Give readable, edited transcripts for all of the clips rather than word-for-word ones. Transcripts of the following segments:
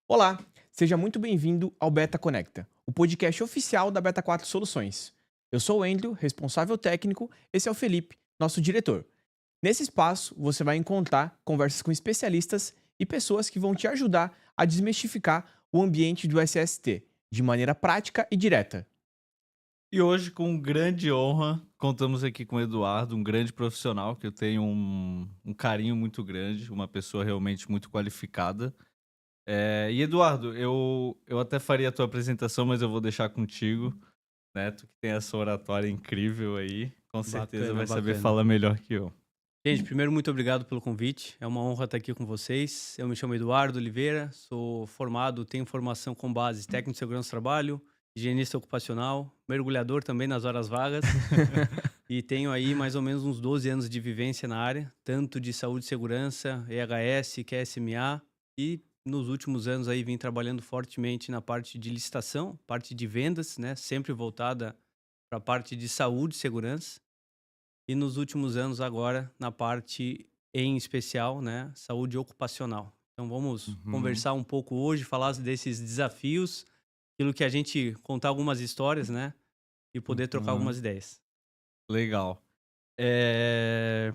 Olá, seja muito bem-vindo ao Beta Conecta, o podcast oficial da Beta 4 Soluções. Eu sou o Andrew, responsável técnico, esse é o Felipe, nosso diretor. Nesse espaço, você vai encontrar conversas com especialistas e pessoas que vão te ajudar a desmistificar o ambiente do SST, de maneira prática e direta. E hoje, com grande honra, contamos aqui com o Eduardo, um grande profissional que eu tenho um carinho muito grande, uma pessoa realmente muito qualificada. E Eduardo, eu até faria a tua apresentação, mas eu vou deixar contigo, né? Tu que tem essa oratória incrível aí, com certeza Bacana, vai saber bacana. falar melhor que eu. Gente, primeiro, muito obrigado pelo convite. É uma honra estar aqui com vocês. Eu me chamo Eduardo Oliveira, sou formado, tenho formação com base técnico de segurança do trabalho, higienista ocupacional, mergulhador também nas horas vagas e tenho aí mais ou menos uns 12 anos de vivência na área, tanto de saúde e segurança, EHS, QSMA e nos últimos anos aí vim trabalhando fortemente na parte de licitação, parte de vendas, né, sempre voltada para a parte de saúde e segurança. E nos últimos anos agora, na parte, em especial, né, saúde ocupacional. Então vamos Uhum, conversar um pouco hoje, falar desses desafios, aquilo que a gente contar algumas histórias, né, e poder trocar uhum. algumas ideias. Legal. Eh,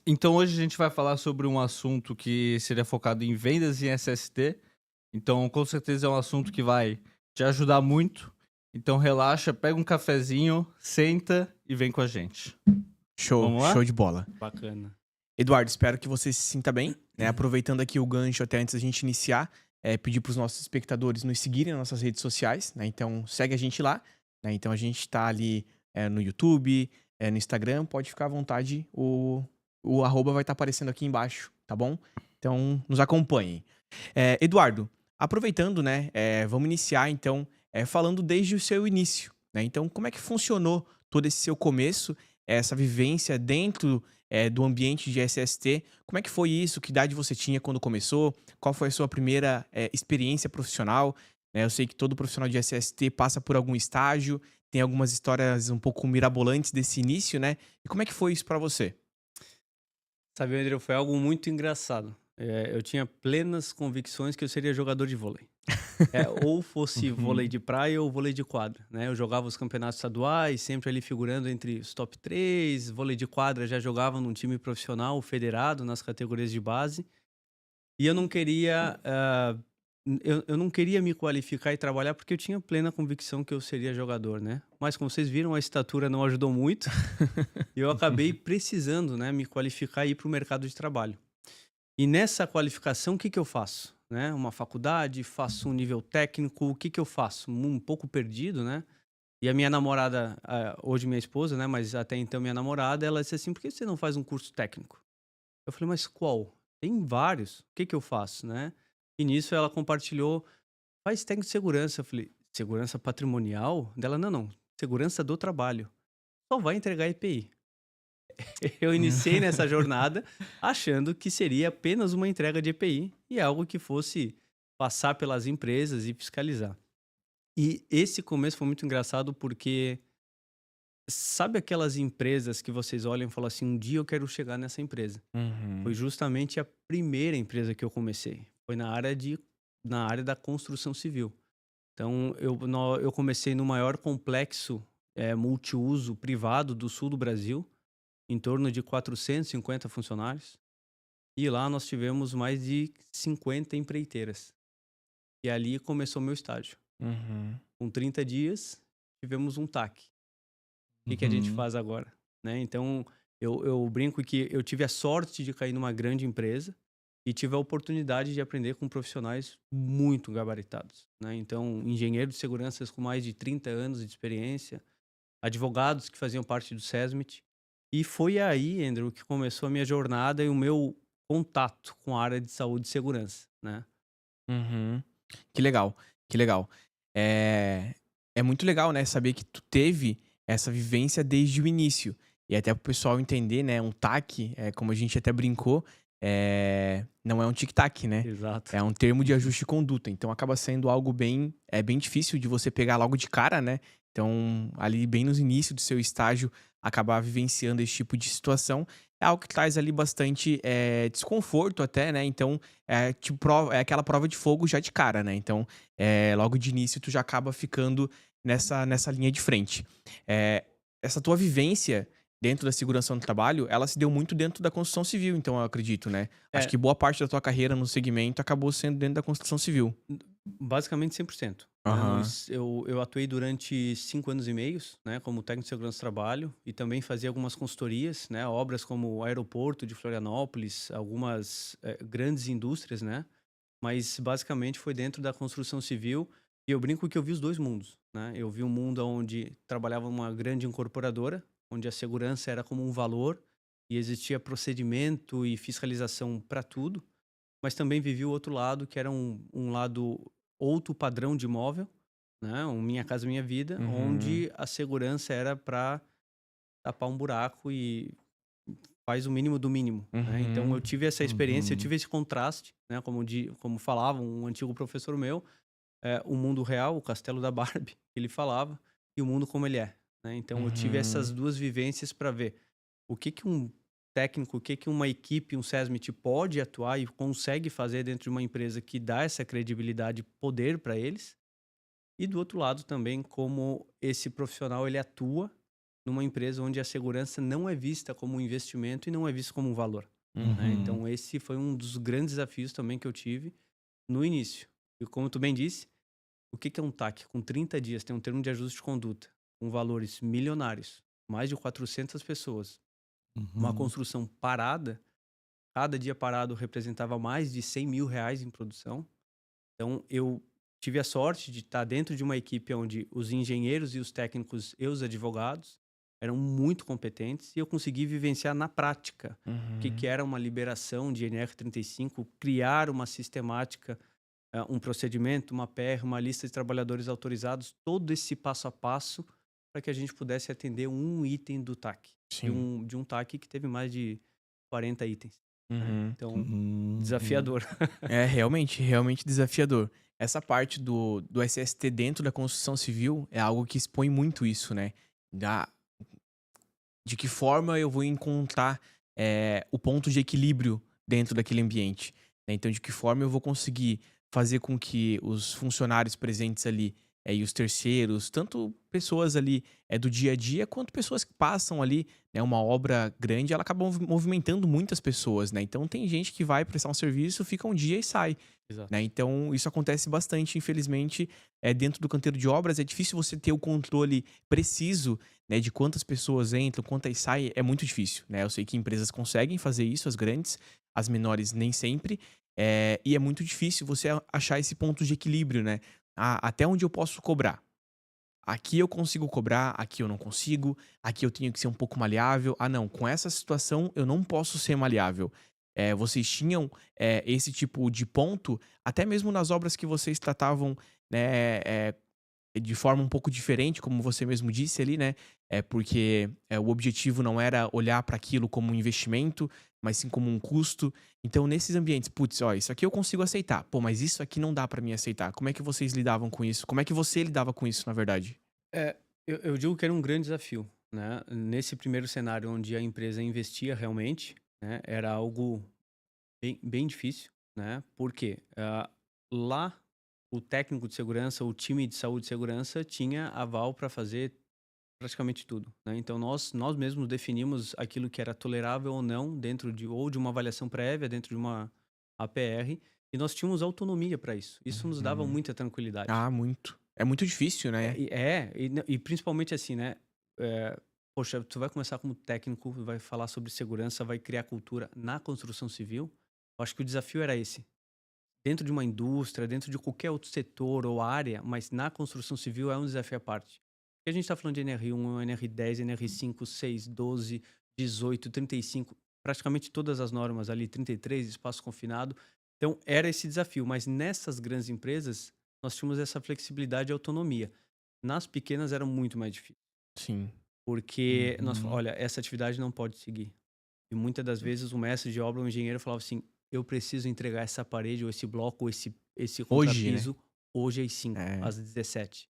então hoje a gente vai falar sobre um assunto que seria focado em vendas em SST. Então, com certeza é um assunto que vai te ajudar muito. Então, relaxa, pega um cafezinho, senta e vem com a gente. Show, Vamos lá? show de bola. Bacana. Eduardo, espero que você se sinta bem, né? Aproveitando aqui o gancho até antes da gente iniciar, pedir para os nossos espectadores nos seguirem nas nossas redes sociais, né? Então segue a gente lá, né? Então a gente está ali no YouTube, no Instagram, pode ficar à vontade, o arroba vai estar aparecendo aqui embaixo, tá bom? Então nos acompanhem. Eduardo, aproveitando, né? Vamos iniciar então falando desde o seu início, né? Então como é que funcionou todo esse seu começo, essa vivência dentro do ambiente de SST. Como é que foi isso? Que idade você tinha quando começou? Qual foi a sua primeira experiência profissional? Né, eu sei que todo profissional de SST passa por algum estágio, tem algumas histórias um pouco mirabolantes desse início, né? E como é que foi isso pra você? Sabe, André, foi algo muito engraçado. Eu tinha plenas convicções que eu seria jogador de vôlei. Ou fosse vôlei Uhum. de praia ou vôlei de quadra, né? Eu jogava os campeonatos estaduais, sempre ali figurando entre os top 3. Vôlei de quadra já jogava num time profissional federado nas categorias de base. E eu não queria, eu não queria me qualificar e trabalhar porque eu tinha plena convicção que eu seria jogador, né? Mas como vocês viram, a estatura não ajudou muito e eu acabei precisando, né, me qualificar e ir para o mercado de trabalho. E nessa qualificação, o que que eu faço? Né? Uma faculdade, faço um nível técnico, o que que eu faço? Um pouco perdido, né? E a minha namorada, hoje minha esposa, né? Mas até então minha namorada, ela disse assim: por que você não faz um curso técnico? Eu falei: mas qual? Tem vários. O que que eu faço, né? E nisso ela compartilhou: faz técnico de segurança. Eu falei: segurança patrimonial? Dela: não, não. Segurança do trabalho. Só vai entregar EPI. Eu iniciei nessa jornada achando que seria apenas uma entrega de EPI e algo que fosse passar pelas empresas e fiscalizar. E esse começo foi muito engraçado porque sabe aquelas empresas que vocês olham e falam assim: um dia eu quero chegar nessa empresa. Foi Uhum. justamente a primeira empresa que eu comecei. Foi na área da construção civil. Então eu comecei no maior complexo multiuso privado do sul do Brasil, em torno de 450 funcionários. E lá nós tivemos mais de 50 empreiteiras. E ali começou meu estágio. Uhum. Com 30 dias, tivemos um TAC. O que que a gente Uhum. faz agora? Né? Então, eu brinco que eu tive a sorte de cair numa grande empresa e tive a oportunidade de aprender com profissionais muito gabaritados. Né? Então, engenheiros de segurança com mais de 30 anos de experiência, advogados que faziam parte do SESMIT. E foi aí, Andrew, que começou a minha jornada e o meu contato com a área de saúde e segurança, né? Uhum. Que legal, que legal. É, é muito legal, né, saber que tu teve essa vivência desde o início. E até pro pessoal entender, né, um tac, como a gente até brincou, não é um tic-tac, né? Exato. É um termo de Uhum. ajuste de conduta. Então acaba sendo algo bem difícil de você pegar logo de cara, né? Então, ali bem nos inícios do seu estágio, acabar vivenciando esse tipo de situação é algo que traz ali bastante desconforto até, né? Então, é aquela prova de fogo já de cara, né? Então, logo de início, tu já acaba ficando nessa linha de frente. Eh, Essa tua vivência dentro da segurança no trabalho, ela se deu muito dentro da construção civil, então eu acredito, né? Acho É, que boa parte da tua carreira no segmento acabou sendo dentro da construção civil. basicamente 100%. Né? Aham. Eu atuei durante 5 anos e meios, né, como técnico de segurança do trabalho e também fazia algumas consultorias, né, obras como o aeroporto de Florianópolis, algumas grandes indústrias, né, mas basicamente foi dentro da construção civil e eu brinco que eu vi os dois mundos, né? Eu vi um mundo onde trabalhava uma grande incorporadora, onde a segurança era como um valor e existia procedimento e fiscalização para tudo, mas também vivi o outro lado, que era um lado outro padrão de imóvel, né? Um Minha Casa Minha Vida, Uhum. onde a segurança era para tapar um buraco e faz o mínimo do mínimo, né? Então eu Uhum. tive essa experiência, eu Uhum. tive esse contraste, né? Como falava um antigo professor meu, o mundo real, o castelo da Barbie, ele falava, e o mundo como ele é, né? Então eu tive essas Uhum. duas vivências para ver o que que um técnico, o que que uma equipe, um SESMIT pode atuar e consegue fazer dentro de uma empresa que dá essa credibilidade e poder para eles, e do outro lado também como esse profissional ele atua numa empresa onde a segurança não é vista como um investimento e não é vista como um valor, né? Uhum. Então esse foi um dos grandes desafios também que eu tive no início. E como tu bem disse, o que que é um TAC? Com 30 dias tem um termo de ajuste de conduta, com valores milionários, mais de 400 pessoas, uma Uhum. construção parada, cada dia parado representava mais de R$ 100.000 em produção. Então, eu tive a sorte de estar dentro de uma equipe onde os engenheiros e os técnicos e os advogados eram muito competentes e eu consegui vivenciar na prática o que que Uhum. era uma liberação de NR35, criar uma sistemática, um procedimento, uma PR, uma lista de trabalhadores autorizados, todo esse passo a passo para que a gente pudesse atender um item do TAC, Sim. de um TAC que teve mais de 40 itens, né? Uhum. Então, Uhum. desafiador. É realmente desafiador. Essa parte do SST dentro da construção civil é algo que expõe muito isso, né? Da De que forma eu vou encontrar, o ponto de equilíbrio dentro daquele ambiente, né. Então de que forma eu vou conseguir fazer com que os funcionários presentes ali, e os terceiros, tanto pessoas ali, do dia a dia, quanto pessoas que passam ali, né, uma obra grande, ela acaba movimentando muitas pessoas, né. Então tem gente que vai prestar um serviço, fica um dia e sai, né. Exato. Então isso acontece bastante, infelizmente, dentro do canteiro de obras é difícil você ter o controle preciso, né, de quantas pessoas entram, quantas saem, é muito difícil, né. Eu sei que empresas conseguem fazer isso, as grandes, as menores nem sempre, e é muito difícil você achar esse ponto de equilíbrio, né. Até onde eu posso cobrar? Aqui eu consigo cobrar, aqui eu não consigo, aqui eu tenho que ser um pouco maleável. Ah, não, com essa situação eu não posso ser maleável. Vocês tinham, esse tipo de ponto, até mesmo nas obras que vocês tratavam, né, de forma um pouco diferente, como você mesmo disse ali, né? Porque o objetivo não era olhar para aquilo como um investimento, mas sim como um custo. Então, nesses ambientes, putz, ó, isso aqui eu consigo aceitar. Pô, mas isso aqui não dá para mim aceitar. Como é que vocês lidavam com isso? Como é que você lidava com isso, na verdade? É, eu digo que era um grande desafio, né? Nesse primeiro cenário onde a empresa investia realmente, né? Era algo bem difícil, né? Porque lá o técnico de segurança, o time de saúde e segurança tinha aval para fazer praticamente tudo, né? Então nós mesmos definimos aquilo que era tolerável ou não dentro de uma avaliação prévia, dentro de uma APR, e nós tínhamos autonomia para isso. Isso nos dava Uhum. muita tranquilidade. Ah, muito. É muito difícil, né? E principalmente assim, né? Poxa, tu vai começar como técnico, vai falar sobre segurança, vai criar cultura na construção civil. Eu acho que o desafio era esse. Dentro de uma indústria, dentro de qualquer outro setor ou área, mas na construção civil é um desafio à parte. Porque a gente está falando de NR1, NR10, NR5, 6, 12, 18, 35, praticamente todas as normas ali, 33, espaço confinado. Então, era esse desafio. Mas nessas grandes empresas, nós tínhamos essa flexibilidade e autonomia. Nas pequenas era muito mais difícil. Sim. Porque nós, Uhum. olha, essa atividade não pode seguir. E muitas das vezes o mestre de obra, o engenheiro falava assim: eu preciso entregar essa parede, ou esse bloco, ou esse Hoje, né? contrapiso hoje às 5, É. às 17,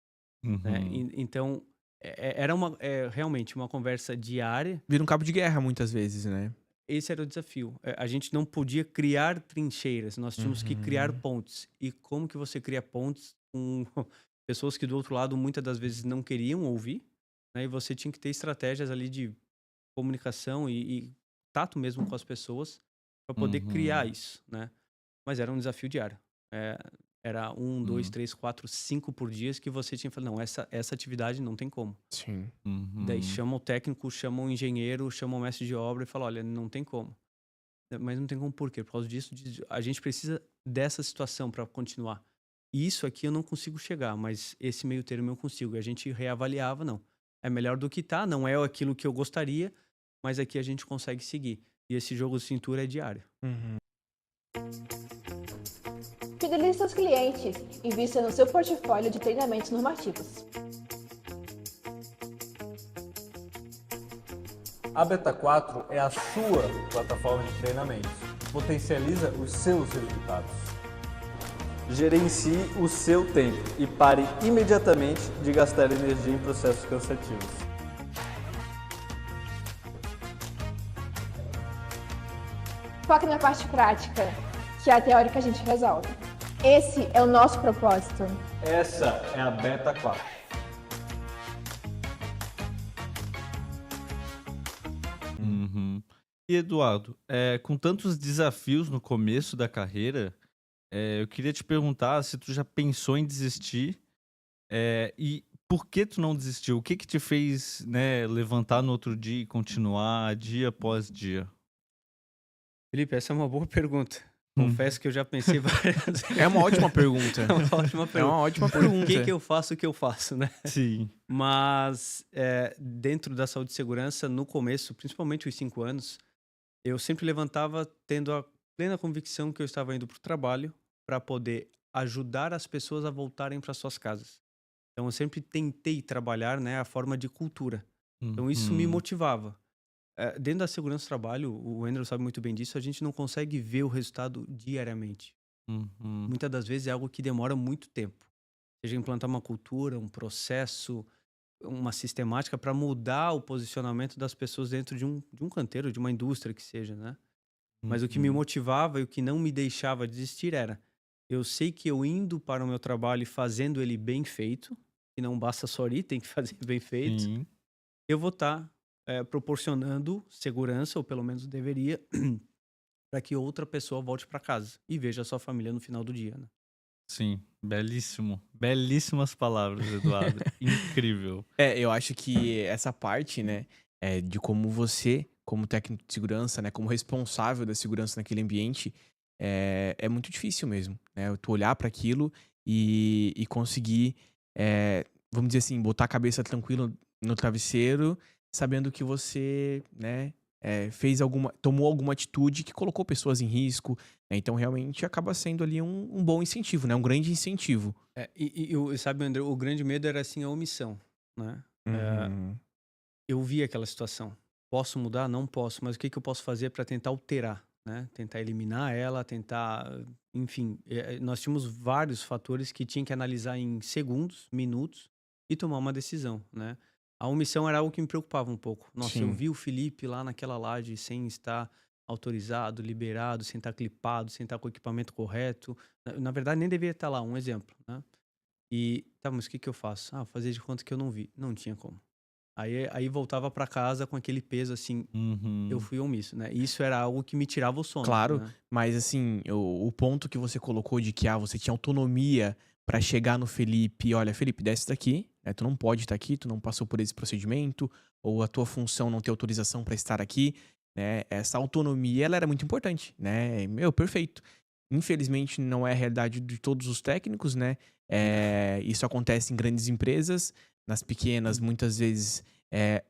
né? Uhum. Então, Era realmente uma conversa diária. Vira um cabo de guerra muitas vezes, né? Esse era o desafio. A gente não podia criar trincheiras, nós tínhamos que criar Uhum. pontes. E como que você cria pontes com pessoas que do outro lado muitas das vezes não queriam ouvir, né? E você tinha que ter estratégias ali de comunicação e tato mesmo com as pessoas para poder criar Uhum. isso, né? Mas era um desafio diário. É, era 1, 2, Hum. 3, 4, 5 por dias que você tinha que falar, não, essa atividade não tem como. Sim. Daí Uhum. chama o técnico, chama o engenheiro, chama o mestre de obra e fala, olha, não tem como. Mas não tem como por quê? Por causa disso, a gente precisa dessa situação para continuar. E isso aqui eu não consigo chegar, mas esse meio termo eu consigo. E a gente reavaliava, não. É melhor do que tá, não é aquilo que eu gostaria, mas aqui a gente consegue seguir. E esse jogo de cintura é diário. Uhum. Fidelize seus clientes. Invista no seu portfólio de treinamentos normativos. A Beta 4 é a sua plataforma de treinamentos. Potencializa os seus resultados. Gerencie o seu tempo e pare imediatamente de gastar energia em processos cansativos. Foque na parte prática, que é a teórica a gente resolve. Esse é o nosso propósito. Essa é a Beta 4. Uhum. E Eduardo, com tantos desafios no começo da carreira, eu queria te perguntar se tu já pensou em desistir, e por que tu não desistiu? O que que te fez, né, levantar no outro dia e continuar dia após dia? Felipe, essa é uma boa pergunta. Hum. Confesso que eu já pensei várias vezes. É uma ótima pergunta. É uma ótima É pergunta. uma ótima Por pergunta. que eu faço o que eu faço, né? Sim. Mas dentro da saúde e segurança, no começo, principalmente os 5 anos, eu sempre levantava tendo a plena convicção que eu estava indo para o trabalho para poder ajudar as pessoas a voltarem para suas casas. Então eu sempre tentei trabalhar, né, a forma de cultura. Então isso me Uhum. motivava. Dentro da segurança do trabalho, o Andrew sabe muito bem disso, a gente não consegue ver o resultado diariamente. Uhum. Muitas das vezes é algo que demora muito tempo. Seja implantar uma cultura, um processo, uma sistemática para mudar o posicionamento das pessoas dentro de um canteiro, de uma indústria que seja, né? Mas o que me Uhum. motivava e o que não me deixava desistir era, eu sei que eu indo para o meu trabalho e fazendo ele bem feito, e não basta só ir, tem que fazer bem feito, Sim. eu vou estar proporcionando segurança, ou pelo menos deveria, para que outra pessoa volte para casa e veja a sua família no final do dia, né? Sim. Belíssimo. Belíssimas palavras, Eduardo. Incrível. Eu acho que essa parte, né, de como você, como técnico de segurança, né, como responsável da segurança naquele ambiente, é muito difícil mesmo, né? Tu olhar para aquilo e conseguir, vamos dizer assim, botar a cabeça tranquila no travesseiro, sabendo que você, né, tomou alguma atitude que colocou pessoas em risco, né? Então realmente acaba sendo ali um bom incentivo, né? Um grande incentivo. Sabe, André, o grande medo era assim a omissão, né? Uhum. Eu vi aquela situação. Posso mudar? Não posso, mas o que que eu posso fazer para tentar alterar, né? Tentar eliminar ela, tentar, enfim, nós tínhamos vários fatores que tinha que analisar em segundos, minutos e tomar uma decisão, né? A omissão era algo que me preocupava um pouco. Nossa, eu Sim. vi o Felipe lá naquela laje sem estar autorizado, liberado, sem estar clipado, sem estar com o equipamento correto. Na verdade, nem deveria estar lá, um exemplo, né? E, tá, mas o que que eu faço? Ah, fazer de conta que eu não vi. Não tinha como. Aí voltava pra casa com aquele peso assim, eu Uhum. fui omisso, né? E isso era algo que me tirava o sono, Claro, né? mas assim, o ponto que você colocou de que você tinha autonomia pra chegar no Felipe, olha, Felipe, desce daqui, né? Tu não pode estar aqui, tu não passou por esse procedimento, ou a tua função não tem autorização pra estar aqui, né? Essa autonomia, ela era muito importante, né? Meu, perfeito. Infelizmente, não é a realidade de todos os técnicos, né? Isso acontece em grandes empresas, nas pequenas, muitas vezes,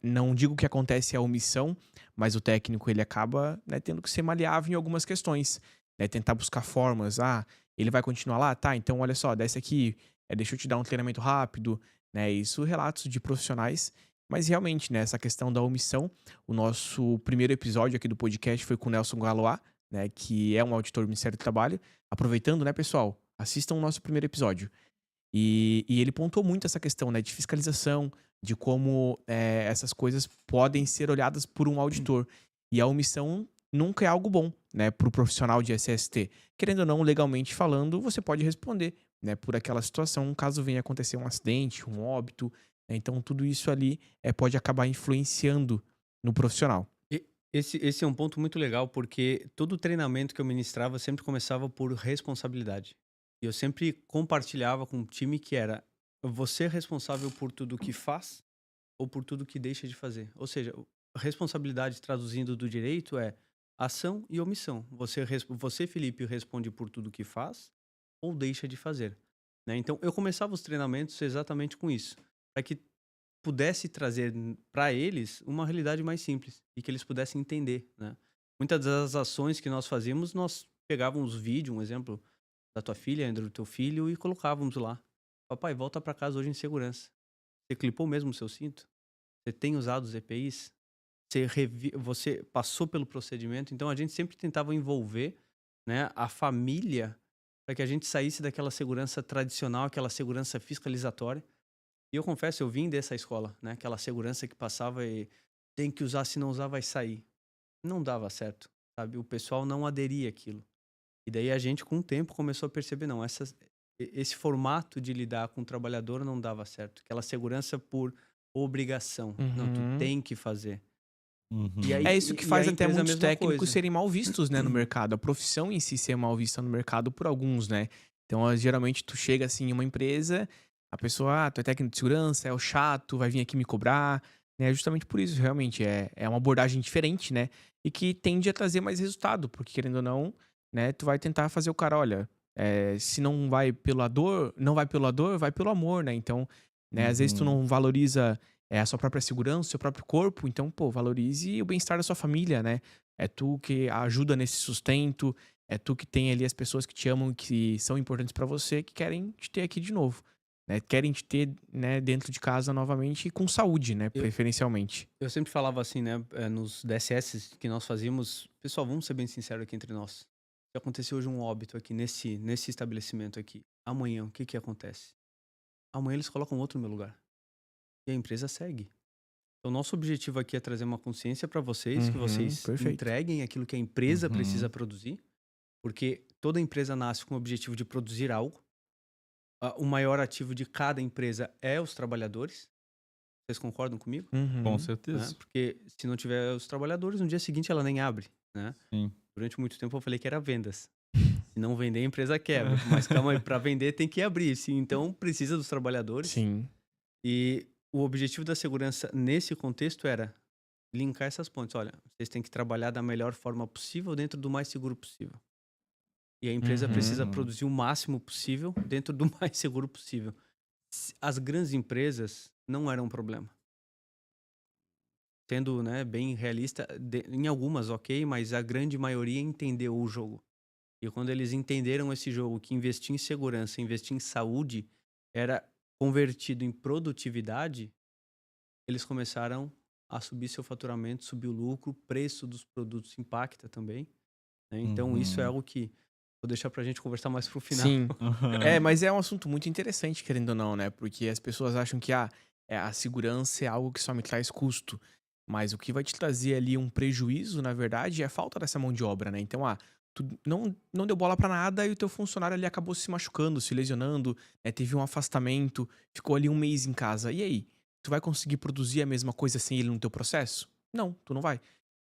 não digo que acontece a omissão, mas o técnico ele acaba, né, tendo que ser maleável em algumas questões, né, tentar buscar formas. Ah, ele vai continuar lá? Tá, então olha só, desce aqui, deixa eu te dar um treinamento rápido, né? Isso relatos de profissionais, mas realmente, né, essa questão da omissão, o nosso primeiro episódio aqui do podcast foi com o Nelson Galois, né, que é um auditor do Ministério do Trabalho. Aproveitando, né, pessoal, assistam o nosso primeiro episódio. E ele pontuou muito essa questão, né, de fiscalização, de como essas coisas podem ser olhadas por um auditor. E a omissão nunca é algo bom, né, para o profissional de SST. Querendo ou não, legalmente falando, você pode responder, né, por aquela situação, caso venha acontecer um acidente, um óbito, né. Então tudo isso ali pode acabar influenciando no profissional. Esse é um ponto muito legal, porque todo treinamento que eu ministrava sempre começava por responsabilidade. E eu sempre compartilhava com o time que era você é responsável por tudo que faz ou por tudo que deixa de fazer. Ou seja, responsabilidade traduzindo do direito é ação e omissão. Você, Felipe, responde por tudo que faz ou deixa de fazer, né? Então, eu começava os treinamentos exatamente com isso, para que pudesse trazer para eles uma realidade mais simples e que eles pudessem entender, né? Muitas das ações que nós fazíamos, nós pegávamos vídeo, um exemplo da tua filha, do teu filho, e colocávamos lá. Papai, volta para casa hoje em segurança. Você clipou mesmo o seu cinto? Você tem usado os EPIs? Você passou pelo procedimento? Então a gente sempre tentava envolver, né, a família para que a gente saísse daquela segurança tradicional, aquela segurança fiscalizatória. E eu confesso, eu vim dessa escola, né? Aquela segurança que passava e tem que usar, se não usar vai sair. Não dava certo, sabe? O pessoal não aderia àquilo. E daí a gente, com o tempo, começou a perceber, não, esse formato de lidar com o trabalhador não dava certo. Aquela segurança por obrigação. Não, tu Uhum. tem que fazer. Uhum. É isso que faz a até empresa a muitos mesma técnicos coisa. serem mal vistos, né, no mercado. A profissão em si ser mal vista no mercado por alguns, né. Então, geralmente tu chega, assim, em uma empresa, a pessoa: "Ah, tu é técnico de segurança, é o chato, vai vir aqui me cobrar", né. Justamente por isso, realmente, é uma abordagem diferente, né, e que tende a trazer mais resultado, porque querendo ou não, né, tu vai tentar fazer o cara: "Olha, se não vai pela dor não vai pela dor, vai pelo amor", né. Então, né, às vezes tu Uhum. não valoriza a sua própria segurança, o seu próprio corpo, então, pô, valorize o bem-estar da sua família, né? É tu que ajuda nesse sustento, é tu que tem ali as pessoas que te amam e que são importantes pra você, que querem te ter aqui de novo, né? Querem te ter, né, dentro de casa novamente e com saúde, né, Eu, preferencialmente. eu sempre falava assim, né, nos DSS que nós fazíamos, pessoal, vamos ser bem sinceros aqui entre nós. Se acontecer hoje um óbito aqui nesse estabelecimento aqui, amanhã, o que que acontece? Amanhã eles colocam outro no meu lugar. E a empresa segue. Então, nosso objetivo aqui é trazer uma consciência para vocês, que Uhum, vocês perfeito. entreguem aquilo que a empresa precisa Uhum. produzir, porque toda empresa nasce com o objetivo de produzir algo. O maior ativo de cada empresa é os trabalhadores. Vocês concordam comigo? Com Uhum. Né? certeza. Porque se não tiver os trabalhadores, no dia seguinte ela nem abre, né? Sim. Durante muito tempo eu falei que era vendas. Se não vender, a empresa quebra. Mas calma aí, para vender tem que abrir. Então precisa dos trabalhadores. Sim. E o objetivo da segurança nesse contexto era linkar essas pontes. Olha, vocês têm que trabalhar da melhor forma possível dentro do mais seguro possível. E a empresa precisa Uhum. produzir o máximo possível dentro do mais seguro possível. As grandes empresas não eram um problema. Sendo, né, bem realista, em algumas ok, mas a grande maioria entendeu o jogo. E quando eles entenderam esse jogo, que investir em segurança, investir em saúde, era convertido em produtividade, eles começaram a subir seu faturamento, subir o lucro, o preço dos produtos impacta também, né? Então isso é Uhum. algo que vou deixar pra gente conversar mais pro final. Sim. Mas é um assunto muito interessante, querendo ou não, né? Porque as pessoas acham que a segurança é algo que só me traz custo. Mas o que vai te trazer ali um prejuízo, na verdade, é a falta dessa mão de obra, né? Então, tu não deu bola pra nada e o teu funcionário ali acabou se machucando, se lesionando, né? Teve um afastamento, ficou ali um mês em casa. E aí? Tu vai conseguir produzir a mesma coisa sem ele no teu processo? Não, tu não vai,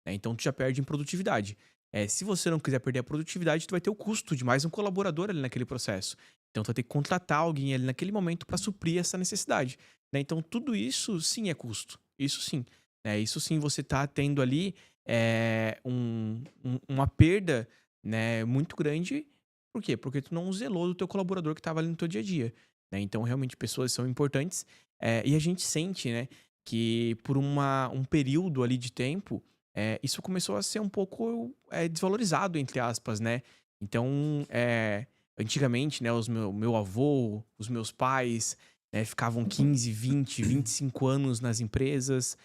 né? Então tu já perde em produtividade. Se você não quiser perder a produtividade, tu vai ter o custo de mais um colaborador ali naquele processo. Então tu vai ter que contratar alguém ali naquele momento para suprir essa necessidade, né? Então tudo isso sim é custo. Isso sim. Isso sim você tá tendo ali uma perda, né, muito grande. Por quê? Porque tu não zelou do teu colaborador que estava ali no teu dia a dia, né? Então realmente pessoas são importantes, e a gente sente, né, que por um período ali de tempo isso começou a ser um pouco desvalorizado, entre aspas, né? Então, antigamente, né, meu avô, os meus pais, né, ficavam 15, 20, 25 anos nas empresas.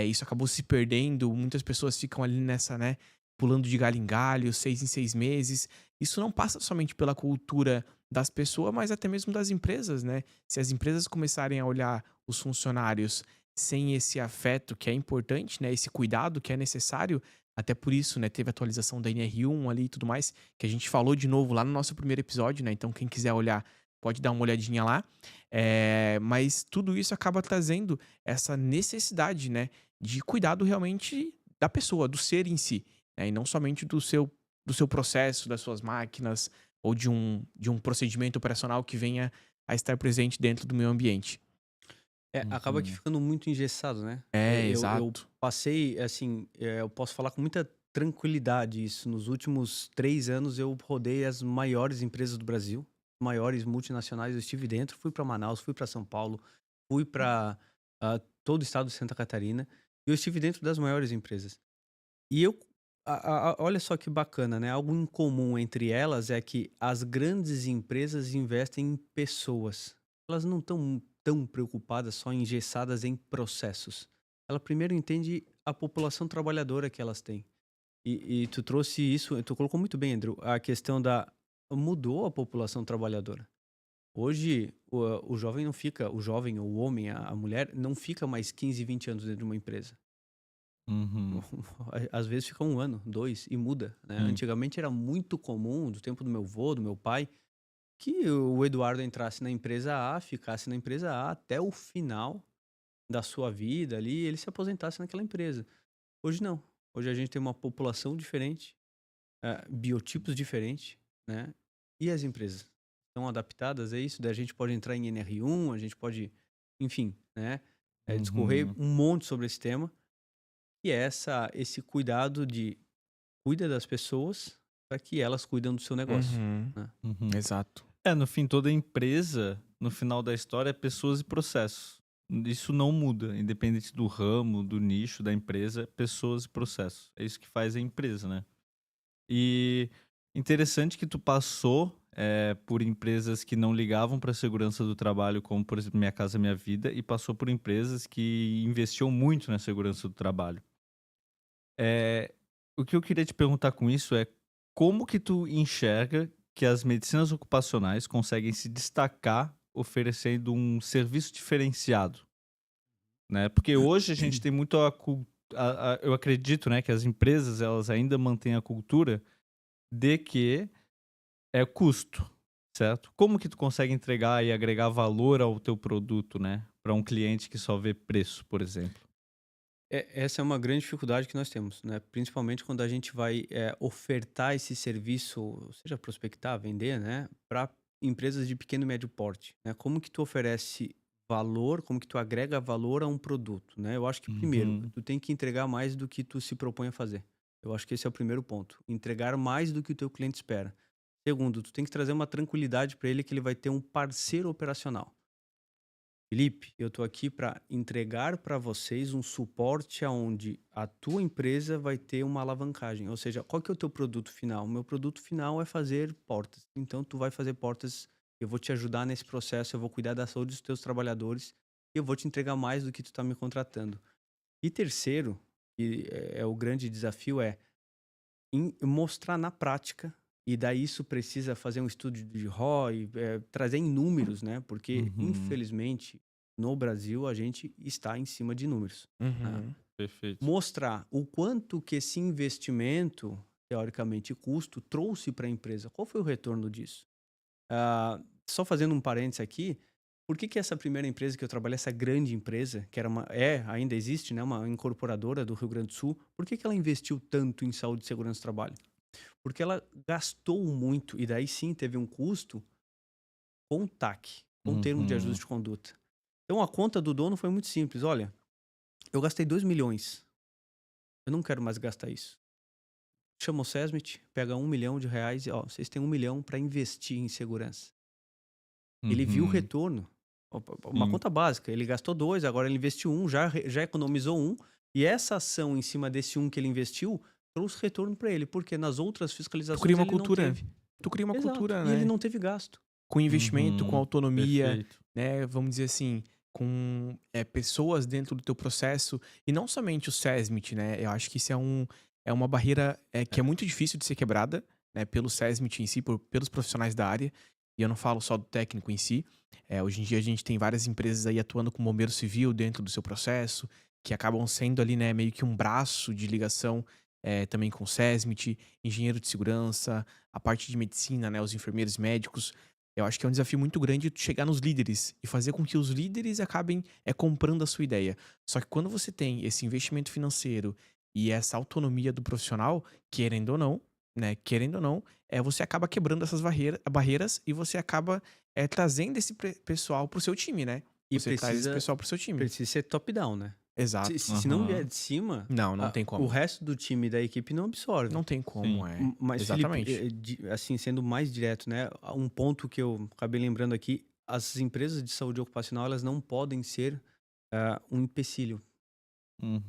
Isso acabou se perdendo. Muitas pessoas ficam ali nessa, né, pulando de galho em galho, 6 em 6 meses. Isso não passa somente pela cultura das pessoas, mas até mesmo das empresas, né? Se as empresas começarem a olhar os funcionários sem esse afeto que é importante, né? Esse cuidado que é necessário, até por isso, né? Teve a atualização da NR1 ali e tudo mais, que a gente falou de novo lá no nosso primeiro episódio, né? Então, quem quiser olhar, pode dar uma olhadinha lá. Mas tudo isso acaba trazendo essa necessidade, né? De cuidado realmente da pessoa, do ser em si, né? E não somente do seu processo, das suas máquinas, ou de um procedimento operacional que venha a estar presente dentro do meu ambiente. Acaba que Uhum. ficando muito engessado, né? Eu Exato. passei, assim, eu posso falar com muita tranquilidade isso. Nos últimos 3 anos eu rodei as maiores empresas do Brasil, maiores multinacionais. Eu estive dentro, fui para Manaus, fui para São Paulo, fui para todo o estado de Santa Catarina. E eu estive dentro das maiores empresas. E olha só que bacana, né? Algo em comum entre elas é que as grandes empresas investem em pessoas. Elas não estão tão preocupadas só engessadas em processos. Ela primeiro entende a população trabalhadora que elas têm. E tu trouxe isso, tu colocou muito bem, Andrew, a questão da mudou a população trabalhadora. Hoje, o jovem não fica, o jovem, o homem, a mulher, não fica mais 15, 20 anos dentro de uma empresa. Uhum. Às vezes fica 1 ano, 2 e muda, né? Sim. Antigamente era muito comum, do tempo do meu avô, do meu pai, que o Eduardo entrasse na empresa A, ficasse na empresa A até o final da sua vida ali, ele se aposentasse naquela empresa. Hoje não. Hoje a gente tem uma população diferente, biotipos diferentes, né? E as empresas estão adaptadas a isso, daí a gente pode entrar em NR1, a gente pode, enfim, né? Discorrer Uhum. um monte sobre esse tema. E é esse cuidado de cuida das pessoas para que elas cuidem do seu negócio, Uhum. né? Uhum. Exato. No fim, toda empresa, no final da história, é pessoas e processos. Isso não muda, independente do ramo, do nicho da empresa, pessoas e processos. É isso que faz a empresa, né? E interessante que tu passou por empresas que não ligavam para a segurança do trabalho, como, por exemplo, Minha Casa Minha Vida, e passou por empresas que investiam muito na segurança do trabalho. O que eu queria te perguntar com isso é como que tu enxerga que as medicinas ocupacionais conseguem se destacar oferecendo um serviço diferenciado, né? Porque hoje a gente tem muito eu acredito, né, que as empresas elas ainda mantêm a cultura de que é custo, certo? Como que tu consegue entregar e agregar valor ao teu produto, né, para um cliente que só vê preço, por exemplo? Essa é uma grande dificuldade que nós temos, né? Principalmente quando a gente vai ofertar esse serviço, ou seja, prospectar, vender, né? Para empresas de pequeno e médio porte, né? Como que tu oferece valor, como que tu agrega valor a um produto, né? Eu acho que primeiro, Uhum. tu tem que entregar mais do que tu se propõe a fazer. Eu acho que esse é o primeiro ponto. Entregar mais do que o teu cliente espera. Segundo, tu tem que trazer uma tranquilidade para ele que ele vai ter um parceiro operacional. Felipe, eu estou aqui para entregar para vocês um suporte aonde a tua empresa vai ter uma alavancagem. Ou seja, qual que é o teu produto final? O meu produto final é fazer portas. Então, tu vai fazer portas, eu vou te ajudar nesse processo, eu vou cuidar da saúde dos teus trabalhadores e eu vou te entregar mais do que tu está me contratando. E terceiro, e é o grande desafio, é mostrar na prática, e daí isso precisa fazer um estudo de ROI, trazer em números, né? Porque, Uhum. infelizmente, no Brasil, a gente está em cima de números, né? Uhum. Perfeito. Mostrar o quanto que esse investimento, teoricamente custo, trouxe para a empresa. Qual foi o retorno disso? Só fazendo um parênteses aqui, por que essa primeira empresa que eu trabalhei, essa grande empresa, que era ainda existe, né, uma incorporadora do Rio Grande do Sul, por que ela investiu tanto em saúde e segurança do trabalho? Porque ela gastou muito, e daí sim teve um custo com o TAC, com o termo de Uhum. ajuste de conduta. Então a conta do dono foi muito simples. Olha, eu gastei 2 milhões. Eu não quero mais gastar isso. Chama o SESMIT, pega R$1 milhão e vocês têm 1 milhão para investir em segurança. Ele viu o Uhum. retorno. Uma Sim. conta básica. Ele gastou 2, agora ele investiu 1, já economizou 1. E essa ação em cima desse 1 que ele investiu trouxe retorno para ele. Porque nas outras Tu fiscalizações cria uma ele não cultura. teve. Tu cria uma Exato. cultura, E ele né? não teve gasto. Com investimento, com Uhum. autonomia, Perfeito. né? Vamos dizer assim, com pessoas dentro do teu processo. E não somente o SESMIT, né? Eu acho que isso é uma barreira que é muito difícil de ser quebrada, né? Pelo SESMIT em si, pelos profissionais da área. e eu não falo só do técnico em si. Hoje em dia a gente tem várias empresas aí atuando com bombeiro civil dentro do seu processo, que acabam sendo ali, né, meio que um braço de ligação também com o SESMIT, engenheiro de segurança, a parte de medicina, né, os enfermeiros médicos. Eu acho que é um desafio muito grande tu chegar nos líderes e fazer com que os líderes acabem comprando a sua ideia. Só que quando você tem esse investimento financeiro e essa autonomia do profissional, querendo ou não, né, querendo ou não, você acaba quebrando essas barreiras e você acaba trazendo esse pessoal pro seu time, né? E Você traz esse pessoal pro seu time. precisa ser top-down, né? Exato. Se não vier Aham. de cima, Não tem o como. resto do time da equipe não absorve. Não tem como, Sim. Mas, Exatamente. Felipe, assim, sendo mais direto, né? Um ponto que eu acabei lembrando aqui, as empresas de saúde ocupacional, elas não podem ser um empecilho.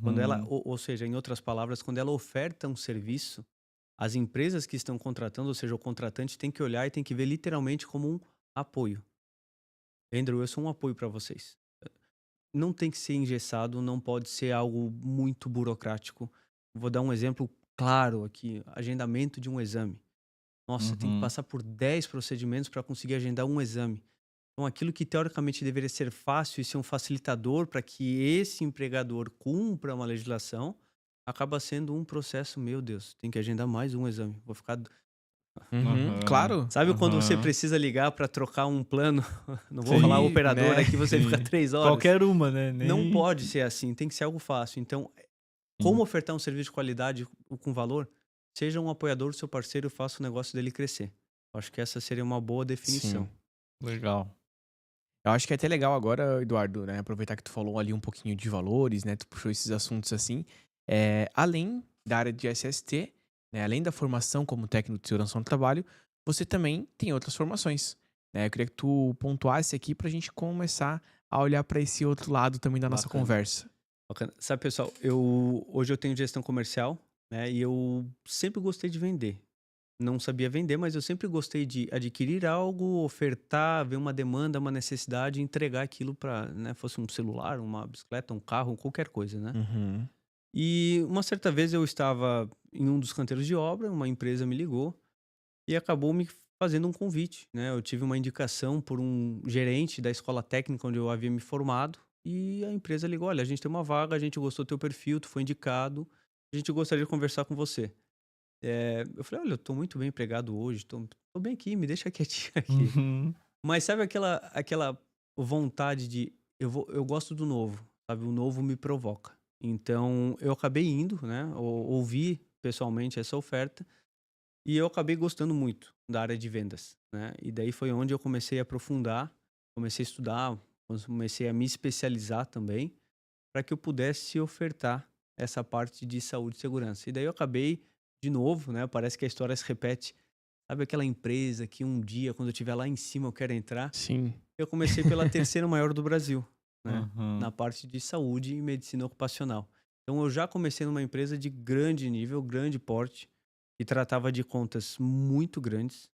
Quando ela, Uhum. ou seja, em outras palavras, quando ela oferta um serviço, as empresas que estão contratando, ou seja, o contratante tem que olhar e tem que ver literalmente como um apoio. Andrew, eu sou um apoio para vocês. Não tem que ser engessado, não pode ser algo muito burocrático. Vou dar um exemplo claro aqui: agendamento de um exame. Nossa, tem que Uhum. passar por 10 procedimentos para conseguir agendar um exame. Então, aquilo que teoricamente deveria ser fácil e ser um facilitador para que esse empregador cumpra uma legislação, acaba sendo um processo, meu Deus, tem que agendar mais um exame. Vou ficar. Uhum, Aham. claro. Sabe quando você Aham. precisa ligar para trocar um plano? Não vou Sim, falar operadora, né? aqui você fica Sim. 3 horas. Qualquer uma, né? Não Nem... pode ser assim, tem que ser algo fácil. Então, como ofertar um serviço de qualidade com valor? Seja um apoiador do seu parceiro e faça o negócio dele crescer. Acho que essa seria uma boa definição. Sim. Legal. Eu acho que é até legal agora, Eduardo, né? Aproveitar que tu falou ali um pouquinho de valores, né? Tu puxou esses assuntos assim. Além da área de SST, né? Além da formação como técnico de segurança no trabalho, você também tem outras formações, né? Eu queria que tu pontuasse aqui pra gente começar a olhar pra esse outro lado também da nossa Bacana. conversa. Bacana. Sabe, pessoal, hoje eu tenho gestão comercial, né? E eu sempre gostei de vender. Não sabia vender, mas eu sempre gostei de adquirir algo, ofertar, ver uma demanda, uma necessidade e entregar aquilo para, né, fosse um celular, uma bicicleta, um carro, qualquer coisa, né? Uhum. E uma certa vez eu estava em um dos canteiros de obra, uma empresa me ligou e acabou me fazendo um convite, né? Eu tive uma indicação por um gerente da escola técnica onde eu havia me formado e a empresa ligou: olha, a gente tem uma vaga, a gente gostou do teu perfil, tu foi indicado, a gente gostaria de conversar com você. Eu falei: olha, eu tô muito bem empregado hoje, tô bem aqui, me deixa quietinho aqui. Uhum. Mas sabe aquela vontade de eu gosto do novo, sabe? O novo me provoca. Então eu acabei indo, né? Ouvi pessoalmente essa oferta e eu acabei gostando muito da área de vendas, né? E daí foi onde eu comecei a aprofundar, comecei a estudar, comecei a me especializar também, para que eu pudesse ofertar essa parte de saúde e segurança. E daí eu acabei, de novo, né? Parece que a história se repete. Sabe aquela empresa que um dia, quando eu estiver lá em cima, eu quero entrar? Sim. Eu comecei pela terceira maior do Brasil, né? Uhum. Na parte de saúde e medicina ocupacional. Então eu já comecei numa empresa de grande nível, grande porte, e tratava de contas muito grandes.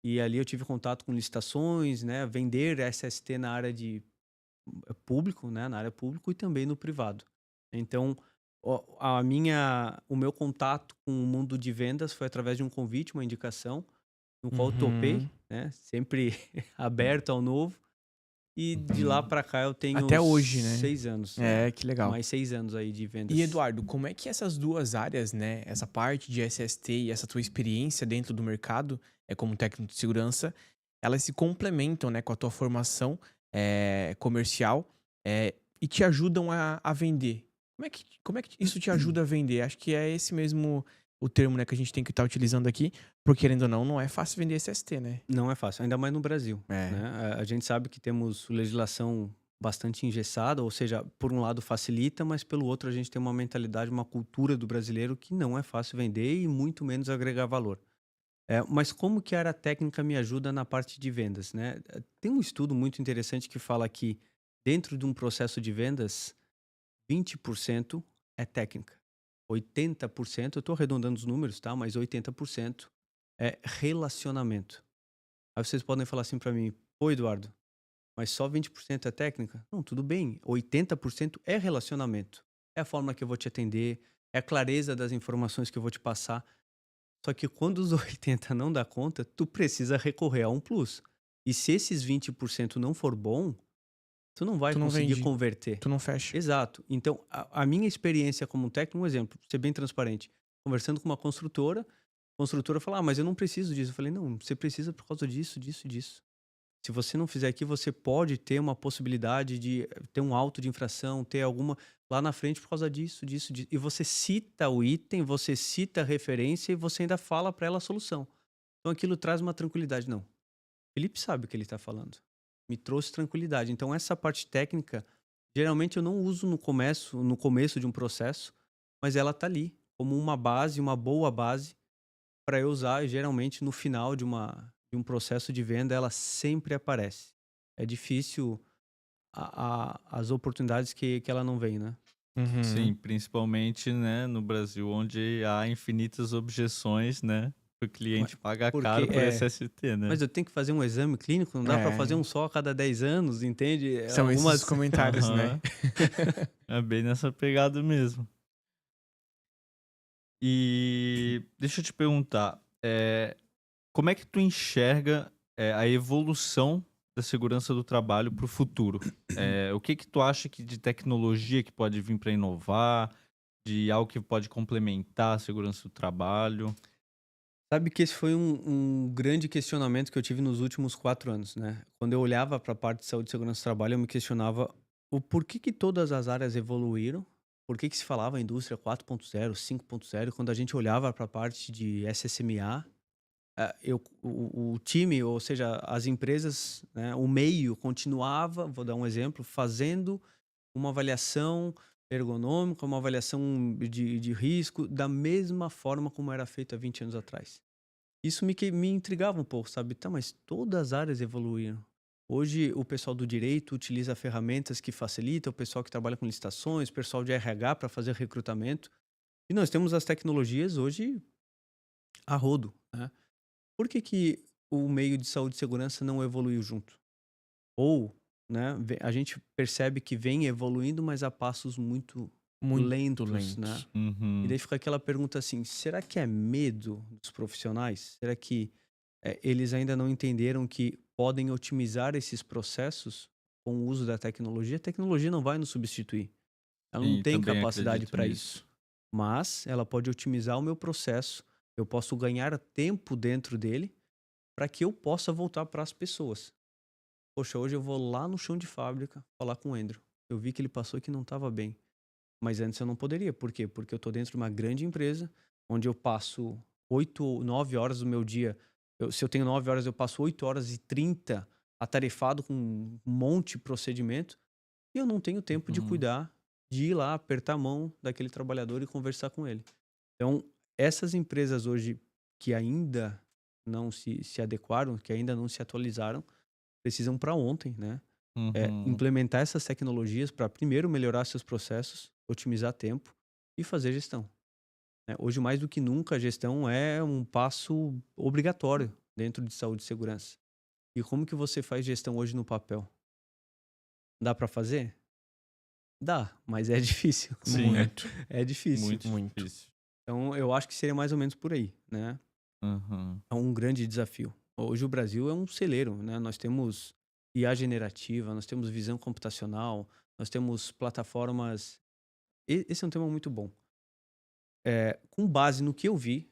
E ali eu tive contato com licitações, né? Vender SST na área de público, né? Na área pública e também no privado. Então, o meu contato com o mundo de vendas foi através de um convite, uma indicação, no qual eu topei, Uhum. né? Sempre aberto ao novo. E de lá Uhum. para cá eu tenho Até hoje, né? 6 anos. Que legal. Mais 6 anos aí de vendas. E Eduardo, como é que essas duas áreas, né, essa parte de SST e essa tua experiência dentro do mercado, como técnico de segurança, elas se complementam, né, com a tua formação comercial e te ajudam a vender? Como é que isso te ajuda a vender? Acho que é esse mesmo o termo, né, que a gente tem que estar utilizando aqui, porque querendo ou não, não é fácil vender SST, né? Não é fácil, ainda mais no Brasil, É. né? A gente sabe que temos legislação bastante engessada, ou seja, por um lado facilita, mas pelo outro a gente tem uma mentalidade, uma cultura do brasileiro que não é fácil vender e muito menos agregar valor. Mas como que a área técnica me ajuda na parte de vendas, né? Tem um estudo muito interessante que fala que dentro de um processo de vendas, 20% é técnica, 80%, eu estou arredondando os números, tá? Mas 80% é relacionamento. Aí vocês podem falar assim para mim: pô, Eduardo, mas só 20% é técnica? Não, tudo bem. 80% é relacionamento. É a forma que eu vou te atender, é a clareza das informações que eu vou te passar. Só que quando os 80 não dá conta, tu precisa recorrer a um plus. E se esses 20% não for bom, tu não vai Tu não conseguir vende. converter. Tu não fecha. Exato. Então, a minha experiência como técnico, um exemplo, ser bem transparente. Conversando com uma construtora, a construtora fala, mas eu não preciso disso. Eu falei, não, você precisa por causa disso, disso, disso. Se você não fizer aqui, você pode ter uma possibilidade de ter um auto de infração, ter alguma lá na frente por causa disso, disso, disso. E você cita o item, você cita a referência e você ainda fala para ela a solução. Então aquilo traz uma tranquilidade. Não, Felipe sabe o que ele está falando. Me trouxe tranquilidade. Então essa parte técnica, geralmente eu não uso no começo de um processo, mas ela está ali como uma base, uma boa base para eu usar. E geralmente no final de um processo de venda, ela sempre aparece. É difícil as oportunidades que ela não vem, né? Uhum. Sim, principalmente, né, no Brasil, onde há infinitas objeções, né? O cliente paga porque caro por é- SST, né? Mas eu tenho que fazer um exame clínico, não dá para É. fazer um só a cada 10 anos, entende? São esses os comentários, né? Aham. É bem nessa pegada mesmo. E deixa eu te perguntar, como é que tu enxerga a evolução da segurança do trabalho para o futuro? O que que tu acha que de tecnologia que pode vir para inovar, de algo que pode complementar a segurança do trabalho? Sabe que esse foi um grande questionamento que eu tive nos últimos 4 anos, né? Quando eu olhava para a parte de saúde e segurança do trabalho, eu me questionava o porquê que todas as áreas evoluíram, por que que se falava indústria 4.0, 5.0, quando a gente olhava para a parte de SSMA, o time, ou seja, as empresas, né, o meio continuava, vou dar um exemplo, fazendo uma avaliação ergonômica, uma avaliação de risco, da mesma forma como era feito há 20 anos atrás. Isso me intrigava um pouco, sabe? Tá, mas todas as áreas evoluíram. Hoje, o pessoal do direito utiliza ferramentas que facilitam, o pessoal que trabalha com licitações, o pessoal de RH para fazer recrutamento. E nós temos as tecnologias hoje a rodo, né? Por que que o meio de saúde e segurança não evoluiu junto? Ou, né, a gente percebe que vem evoluindo, mas a passos muito Muito lentos, né? lentos. E Uhum. daí fica aquela pergunta assim, será que é medo dos profissionais? Será que eles ainda não entenderam que podem otimizar esses processos com o uso da tecnologia? A tecnologia não vai nos substituir. Ela não Sim, tem também capacidade acredito para nisso. isso. Mas ela pode otimizar o meu processo. Eu posso ganhar tempo dentro dele para que eu possa voltar para as pessoas. Poxa, hoje eu vou lá no chão de fábrica falar com o Andrew. Eu vi que ele passou e que não estava bem. Mas antes eu não poderia. Por quê? Porque eu estou dentro de uma grande empresa, onde eu passo 8 ou 9 horas do meu dia. Se eu tenho 9 horas, eu passo 8 horas e 30 atarefado com um monte de procedimento. E eu não tenho tempo de Uhum. cuidar, de ir lá, apertar a mão daquele trabalhador e conversar com ele. Então, essas empresas hoje que ainda não se adequaram, que ainda não se atualizaram, precisam para ontem, né? Uhum. Implementar essas tecnologias para primeiro melhorar seus processos, otimizar tempo e fazer gestão, né? Hoje, mais do que nunca, a gestão é um passo obrigatório dentro de saúde e segurança. E como que você faz gestão hoje no papel? Dá para fazer? Dá, mas é difícil. Sim, Muito. É difícil. muito muito. difícil. Então, eu acho que seria mais ou menos por aí, né? Uhum. É um grande desafio. Hoje o Brasil é um celeiro, né? Nós temos IA generativa, nós temos visão computacional, nós temos plataformas. Esse é um tema muito bom. Com base no que eu vi,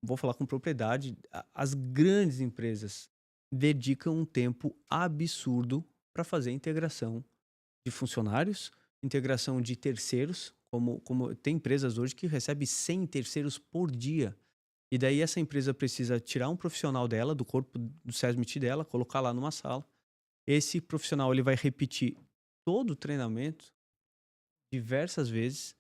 vou falar com propriedade, as grandes empresas dedicam um tempo absurdo para fazer integração de funcionários, integração de terceiros, como tem empresas hoje que recebem 100 terceiros por dia. E daí essa empresa precisa tirar um profissional dela, do corpo do SESMIT dela, colocar lá numa sala. Esse profissional ele vai repetir todo o treinamento diversas vezes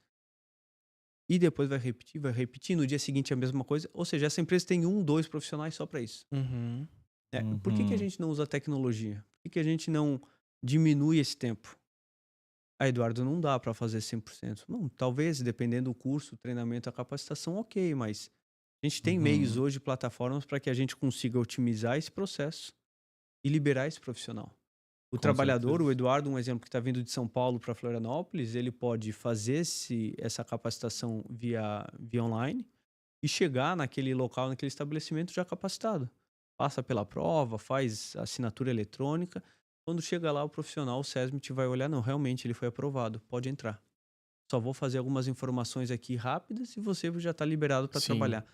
e depois vai repetir, no dia seguinte a mesma coisa. Ou seja, essa empresa tem 1, 2 profissionais só para isso. Uhum. Por que a Uhum. gente não usa tecnologia? Por que a gente não diminui esse tempo? Eduardo, não dá para fazer 100%. Não, talvez, dependendo do curso, treinamento, a capacitação, ok, mas a gente tem meios hoje, plataformas, para que a gente consiga otimizar esse processo e liberar esse profissional. O Com trabalhador, certeza. o Eduardo, um exemplo que está vindo de São Paulo para Florianópolis, ele pode fazer essa capacitação via online e chegar naquele local, naquele estabelecimento já capacitado. passa pela prova, faz assinatura eletrônica. Quando chega lá, o profissional, o SESMIT, vai olhar, não, realmente ele foi aprovado, pode entrar. Só vou fazer algumas informações aqui rápidas e você já está liberado para Sim, trabalhar.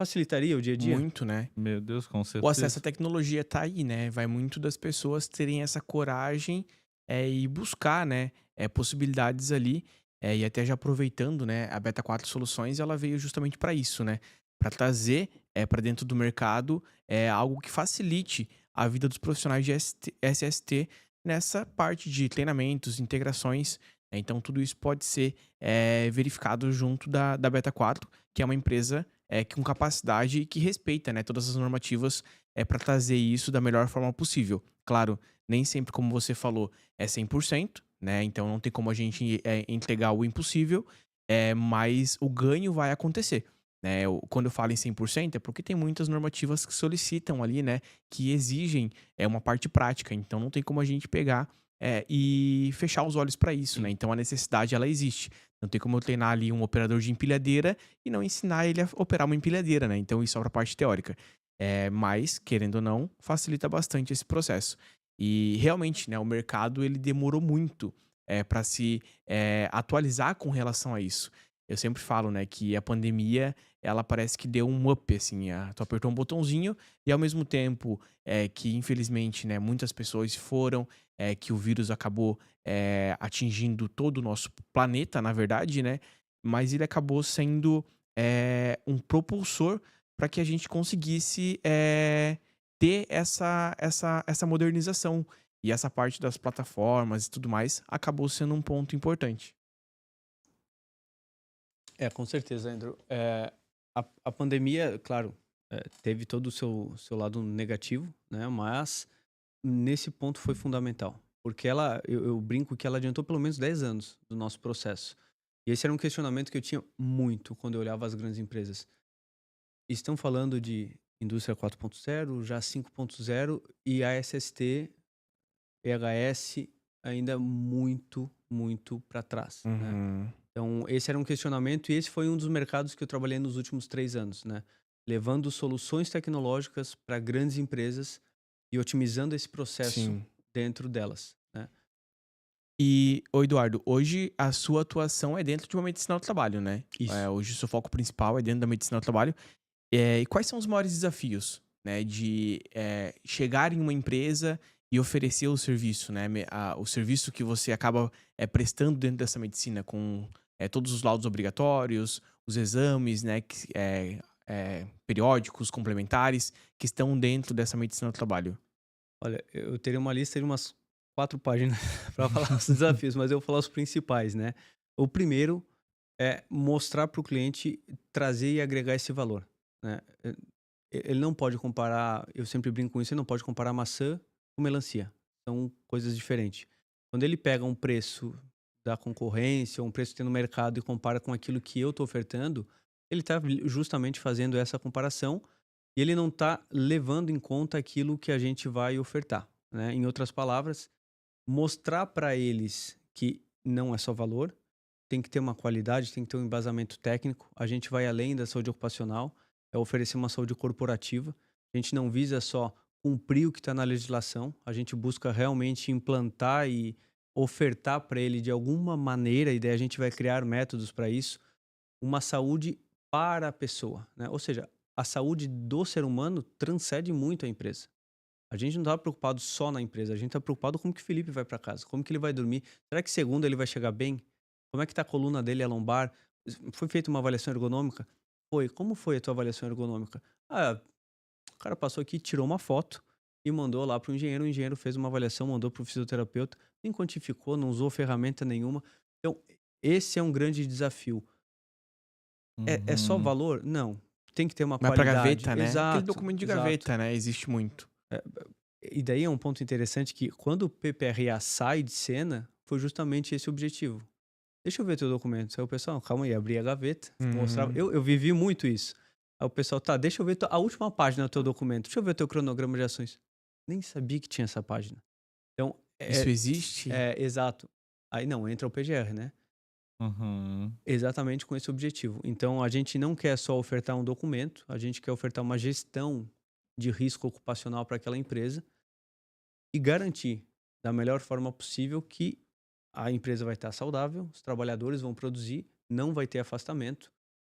Facilitaria o dia a dia? muito, né? Meu Deus, com O acesso certeza. à tecnologia tá aí, né? Vai muito das pessoas terem essa coragem e buscar, né, possibilidades ali. E até já aproveitando, né, a Beta 4 Soluções, ela veio justamente para isso, né? Para trazer para dentro do mercado algo que facilite a vida dos profissionais de SST nessa parte de treinamentos, integrações, né? Então, tudo isso pode ser verificado junto da Beta 4, que é uma empresa com capacidade e que respeita, né, todas as normativas para trazer isso da melhor forma possível. Claro, nem sempre, como você falou, é 100%, né? Então não tem como a gente entregar o impossível, mas o ganho vai acontecer. Né? Quando eu falo em 100% é porque tem muitas normativas que solicitam ali, né, que exigem uma parte prática. Então não tem como a gente pegar e fechar os olhos para isso, né? Então a necessidade ela existe. Não tem como eu treinar ali um operador de empilhadeira e não ensinar ele a operar uma empilhadeira, né? Então isso é para a parte teórica. Mas, querendo ou não, facilita bastante esse processo. E realmente, né, o mercado ele demorou muito para se atualizar com relação a isso. Eu sempre falo, né, que a pandemia, ela parece que deu um up, assim, tu apertou um botãozinho e ao mesmo tempo que, infelizmente, né, muitas pessoas foram, que o vírus acabou atingindo todo o nosso planeta, na verdade, né, mas ele acabou sendo um propulsor para que a gente conseguisse ter essa modernização. E essa parte das plataformas e tudo mais acabou sendo um ponto importante. Com certeza, Andrew. A pandemia, claro, teve todo o seu lado negativo, né? Mas nesse ponto foi fundamental. Porque eu brinco que ela adiantou pelo menos 10 anos do nosso processo. E esse era um questionamento que eu tinha muito quando eu olhava as grandes empresas. Estão falando de indústria 4.0, já 5.0 e a SST, EHS ainda muito, muito para trás, né? Uhum. Então, esse era um questionamento e esse foi um dos mercados que eu trabalhei nos últimos 3 anos, né? Levando soluções tecnológicas para grandes empresas e otimizando esse processo Sim. dentro delas, né? E, ô Eduardo, hoje a sua atuação é dentro de uma medicina do trabalho, né? Isso. Hoje o seu foco principal é dentro da medicina do trabalho. E quais são os maiores desafios, né, de chegar em uma empresa e oferecer o serviço, né? O serviço que você acaba prestando dentro dessa medicina, com todos os laudos obrigatórios, os exames, né, periódicos, complementares, que estão dentro dessa medicina do trabalho. Olha, eu teria uma lista de umas 4 páginas para falar os desafios, mas eu vou falar os principais, né? O primeiro é mostrar para o cliente, trazer e agregar esse valor, né? Ele não pode comparar, eu sempre brinco com isso, ele não pode comparar maçã com melancia. São coisas diferentes. Quando ele pega um preço da concorrência, ou um preço que tem no mercado e compara com aquilo que eu estou ofertando, ele está justamente fazendo essa comparação e ele não está levando em conta aquilo que a gente vai ofertar, né? Em outras palavras, mostrar para eles que não é só valor, tem que ter uma qualidade, tem que ter um embasamento técnico. A gente vai além da saúde ocupacional, é oferecer uma saúde corporativa. A gente não visa só cumprir o que está na legislação, a gente busca realmente implantar e ofertar para ele de alguma maneira, e daí a gente vai criar métodos para isso, uma saúde para a pessoa, né? Ou seja, a saúde do ser humano transcende muito a empresa. A gente não está preocupado só na empresa, a gente está preocupado com como que o Felipe vai para casa, como que ele vai dormir. Será que segunda ele vai chegar bem? Como é que tá a coluna dele, a lombar? Foi feita uma avaliação ergonômica? Foi. Como foi a tua avaliação ergonômica? O cara passou aqui, tirou uma foto e mandou lá para o engenheiro fez uma avaliação, mandou para o fisioterapeuta, nem quantificou, não usou ferramenta nenhuma. Então, esse é um grande desafio. É só Uhum. valor? Não. Tem que ter uma Vai pra qualidade. gaveta, né? Aquele Exato, documento de exato. gaveta, né? Existe muito. E daí é um ponto interessante que quando o PPRA sai de cena, foi justamente esse o objetivo. Deixa eu ver teu documento. Aí o pessoal, calma aí, abri a gaveta, mostrava. Eu vivi muito isso. Aí o pessoal, tá, deixa eu ver a última página do teu documento. Deixa eu ver teu cronograma de ações. Nem sabia que tinha essa página. Então, Isso existe? exato. Aí não, entra o PGR, né? Uhum. Exatamente com esse objetivo. Então, a gente não quer só ofertar um documento, a gente quer ofertar uma gestão de risco ocupacional para aquela empresa e garantir da melhor forma possível que a empresa vai estar saudável, os trabalhadores vão produzir, não vai ter afastamento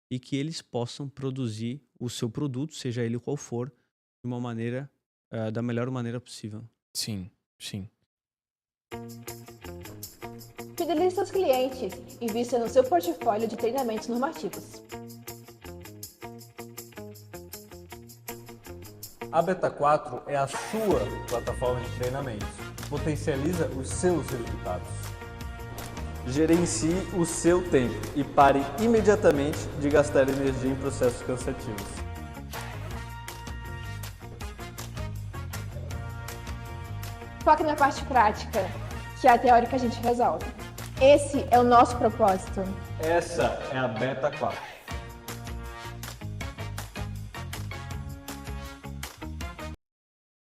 e que eles possam produzir o seu produto, seja ele qual for, de uma maneira, da melhor maneira possível. Sim, sim. Fidelize seus clientes. Invista no seu portfólio de treinamentos normativos. A Beta 4 é a sua plataforma de treinamentos. Potencializa os seus resultados. Gerencie o seu tempo e pare imediatamente de gastar energia em processos cansativos. Foque na parte prática, que a teórica a gente resolve. Esse é o nosso propósito. Essa é a Beta 4.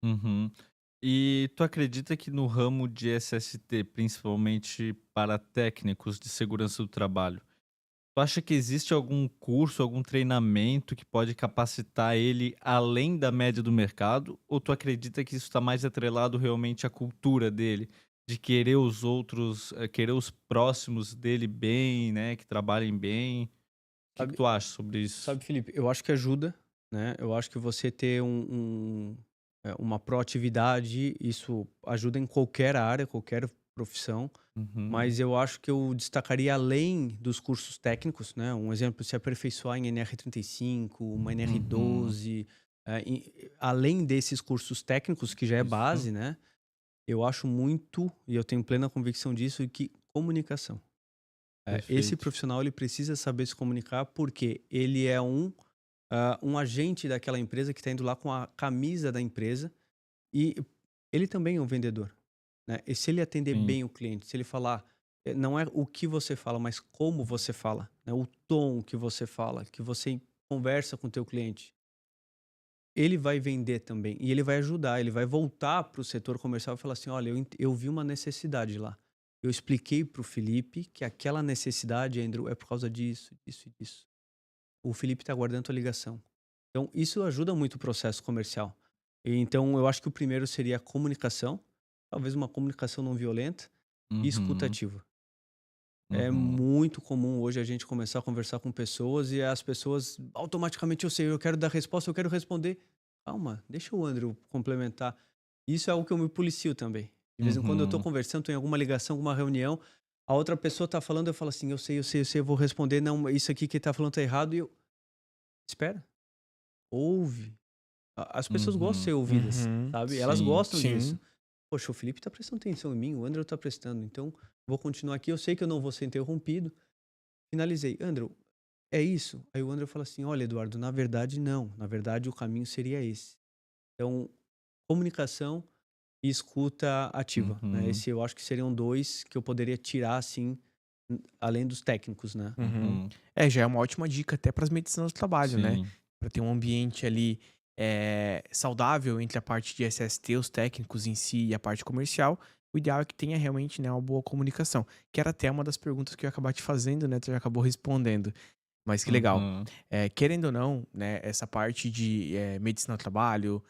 Uhum. E tu acredita que no ramo de SST, principalmente para técnicos de segurança do trabalho, tu acha que existe algum curso, algum treinamento que pode capacitar ele além da média do mercado? Ou tu acredita que isso está mais atrelado realmente à cultura dele, de querer os outros, querer os próximos dele bem, né, que trabalhem bem? O que Sabe, tu acha sobre isso? sabe, Felipe, eu acho que ajuda, né? Eu acho que você ter uma proatividade, isso ajuda em qualquer área, qualquer profissão. Uhum, Mas eu acho que eu destacaria além dos cursos técnicos, né? Um exemplo, se aperfeiçoar em NR35, uma uhum, NR12, além desses cursos técnicos, que já é isso. base, né? Eu acho muito, e eu tenho plena convicção disso, que comunicação. Esse Perfeito. profissional, ele precisa saber se comunicar porque ele é um agente daquela empresa que está indo lá com a camisa da empresa e ele também é um vendedor, né? E se ele atender Sim. bem o cliente, se ele falar, não é o que você fala, mas como você fala, né? O tom que você fala, que você conversa com o teu cliente, ele vai vender também e ele vai ajudar, ele vai voltar para o setor comercial e falar assim, olha, eu vi uma necessidade lá. Eu expliquei para o Felipe que aquela necessidade, Andrew, é por causa disso, disso e disso. O Felipe está guardando a tua ligação. Então, isso ajuda muito o processo comercial. E, então, eu acho que o primeiro seria a comunicação, talvez uma comunicação não violenta e escuta Uhum, ativa. É uhum. muito comum hoje a gente começar a conversar com pessoas e as pessoas automaticamente, eu sei, eu quero dar resposta, eu quero responder. Calma, deixa o Andrew complementar. Isso é algo que eu me policio também. De vez em quando eu tô Uhum. conversando, tô em alguma ligação, alguma reunião, a outra pessoa tá falando, eu falo assim, eu sei, eu vou responder, não, isso aqui que ele tá falando tá errado e eu... Espera, ouve. As pessoas gostam de Uhum. ser ouvidas, Uhum. sabe? Elas Sim. gostam disso. Sim. Poxa, o Felipe tá prestando atenção em mim, o Andrew tá prestando, então vou continuar aqui, eu sei que eu não vou ser interrompido. Finalizei. Andrew, é isso? Aí o Andrew fala assim, olha, Eduardo, na verdade não. Na verdade o caminho seria esse. Então, comunicação e escuta ativa, né? Uhum. Esse eu acho que seriam dois que eu poderia tirar, assim, além dos técnicos, né? Uhum. Uhum. Já é uma ótima dica até para as medicinas do trabalho, né? Sim. Para ter um ambiente ali saudável entre a parte de SST, os técnicos em si e a parte comercial. O ideal é que tenha realmente, né, uma boa comunicação. Que era até uma das perguntas que eu ia acabar te fazendo, né? Tu já acabou respondendo. Mas que legal. Uhum. Querendo ou não, né, essa parte de medicina do trabalho,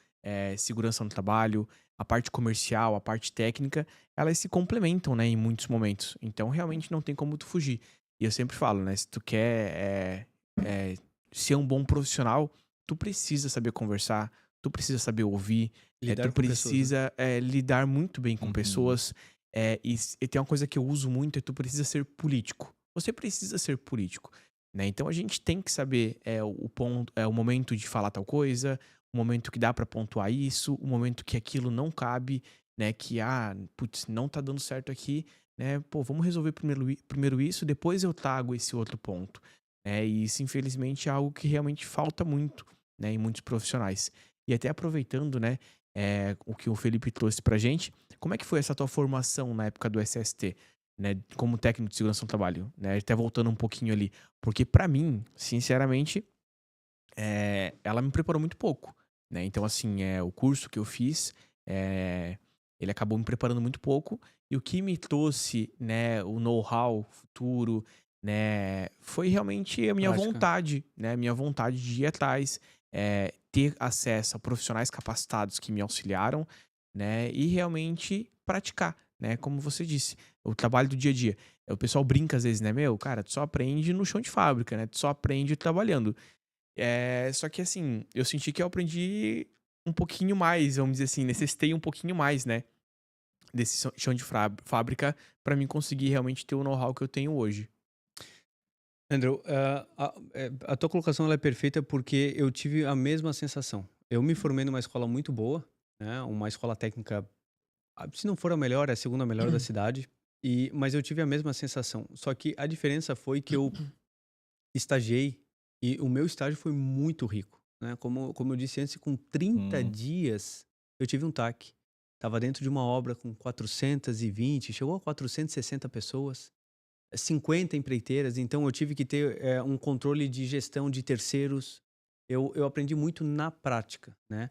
segurança no trabalho, a parte comercial, a parte técnica, elas se complementam, né, em muitos momentos. Então, realmente não tem como tu fugir. E eu sempre falo, né, se tu quer ser um bom profissional, tu precisa saber conversar, tu precisa saber ouvir, Lidar tu com pessoas, né? precisa lidar muito bem com Uhum. pessoas. E tem uma coisa que eu uso muito, tu precisa ser político. Você precisa ser político. Né? Então a gente tem que saber o ponto, o momento de falar tal coisa, o momento que dá pra pontuar isso, o momento que aquilo não cabe, né? Que putz, não tá dando certo aqui, né? Pô, vamos resolver primeiro isso, depois eu trago esse outro ponto. E isso, infelizmente, é algo que realmente falta muito, né, em muitos profissionais. E até aproveitando, né, o que o Felipe trouxe pra gente, como é que foi essa tua formação na época do SST? Né, como técnico de segurança no trabalho, né? Até voltando um pouquinho ali. Porque pra mim, sinceramente, ela me preparou muito pouco, né? Então, assim, o curso que eu fiz, ele acabou me preparando muito pouco. E o que me trouxe, né, o know-how futuro, né, foi realmente a minha Prática. vontade, né? Minha vontade de ir atrás, ter acesso a profissionais capacitados que me auxiliaram, né? E realmente praticar, né? Como você disse, o trabalho do dia a dia. O pessoal brinca às vezes, né? Meu, cara, tu só aprende no chão de fábrica, né? Tu só aprende trabalhando. Só que assim, eu senti que eu aprendi um pouquinho mais, vamos dizer assim, necessitei um pouquinho mais, né? Desse chão de fábrica pra mim conseguir realmente ter o know-how que eu tenho hoje. Andrew, a tua colocação ela é perfeita porque eu tive a mesma sensação. Eu me formei numa escola muito boa, né? Uma escola técnica, se não for a melhor, é a segunda melhor da cidade. Mas eu tive a mesma sensação. Só que a diferença foi que eu estagiei e o meu estágio foi muito rico, né? Como eu disse antes, com 30 Hum. dias eu tive um TAC. Estava dentro de uma obra com 420, chegou a 460 pessoas. 50 empreiteiras, então eu tive que ter um controle de gestão de terceiros. Eu aprendi muito na prática, né?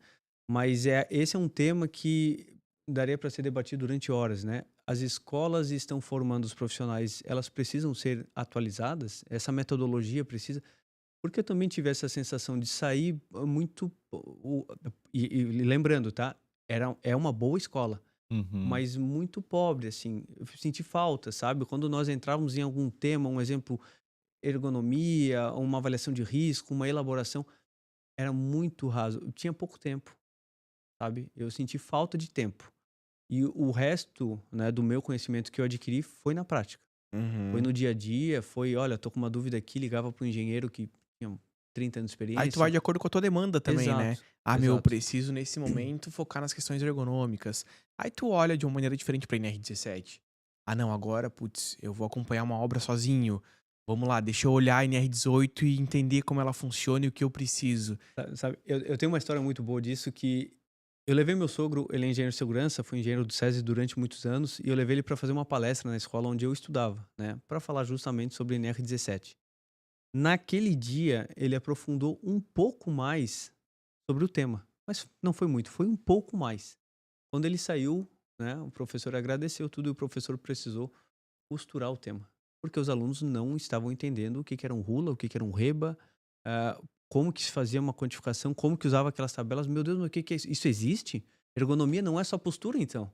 Mas esse é um tema que daria para ser debatido durante horas, né? As escolas estão formando os profissionais, elas precisam ser atualizadas? Essa metodologia precisa... Porque eu também tive essa sensação de sair muito... E lembrando, tá? É uma boa escola, Uhum. mas muito pobre, assim. Eu senti falta, sabe? Quando nós entrávamos em algum tema, um exemplo, ergonomia, uma avaliação de risco, uma elaboração, era muito raso. Eu tinha pouco tempo, sabe? Eu senti falta de tempo. E o resto, né, do meu conhecimento que eu adquiri foi na prática. Foi Uhum. no dia a dia, foi, olha, tô com uma dúvida aqui, ligava para o engenheiro que tinha 30 anos de Aí tu vai experiência. de acordo com a tua demanda também, né? Exato, Ah, meu, eu exato. preciso nesse momento focar nas questões ergonômicas. Aí tu olha de uma maneira diferente pra NR17. Ah, não, agora, putz, eu vou acompanhar uma obra sozinho. Vamos lá, deixa eu olhar a NR18 e entender como ela funciona e o que eu preciso. Sabe, eu tenho uma história muito boa disso que eu levei meu sogro, ele é engenheiro de segurança, foi engenheiro do SESI durante muitos anos, e eu levei ele para fazer uma palestra na escola onde eu estudava, né, para falar justamente sobre NR17. Naquele dia, ele aprofundou um pouco mais sobre o tema, mas não foi muito, foi um pouco mais. Quando ele saiu, né, o professor agradeceu tudo e o professor precisou costurar o tema, porque os alunos não estavam entendendo o que que era um Rula, o que que era um Reba, ah, como que se fazia uma quantificação, como que usava aquelas tabelas. Meu Deus, mas o que que é isso? Isso existe? Ergonomia não é só postura, então,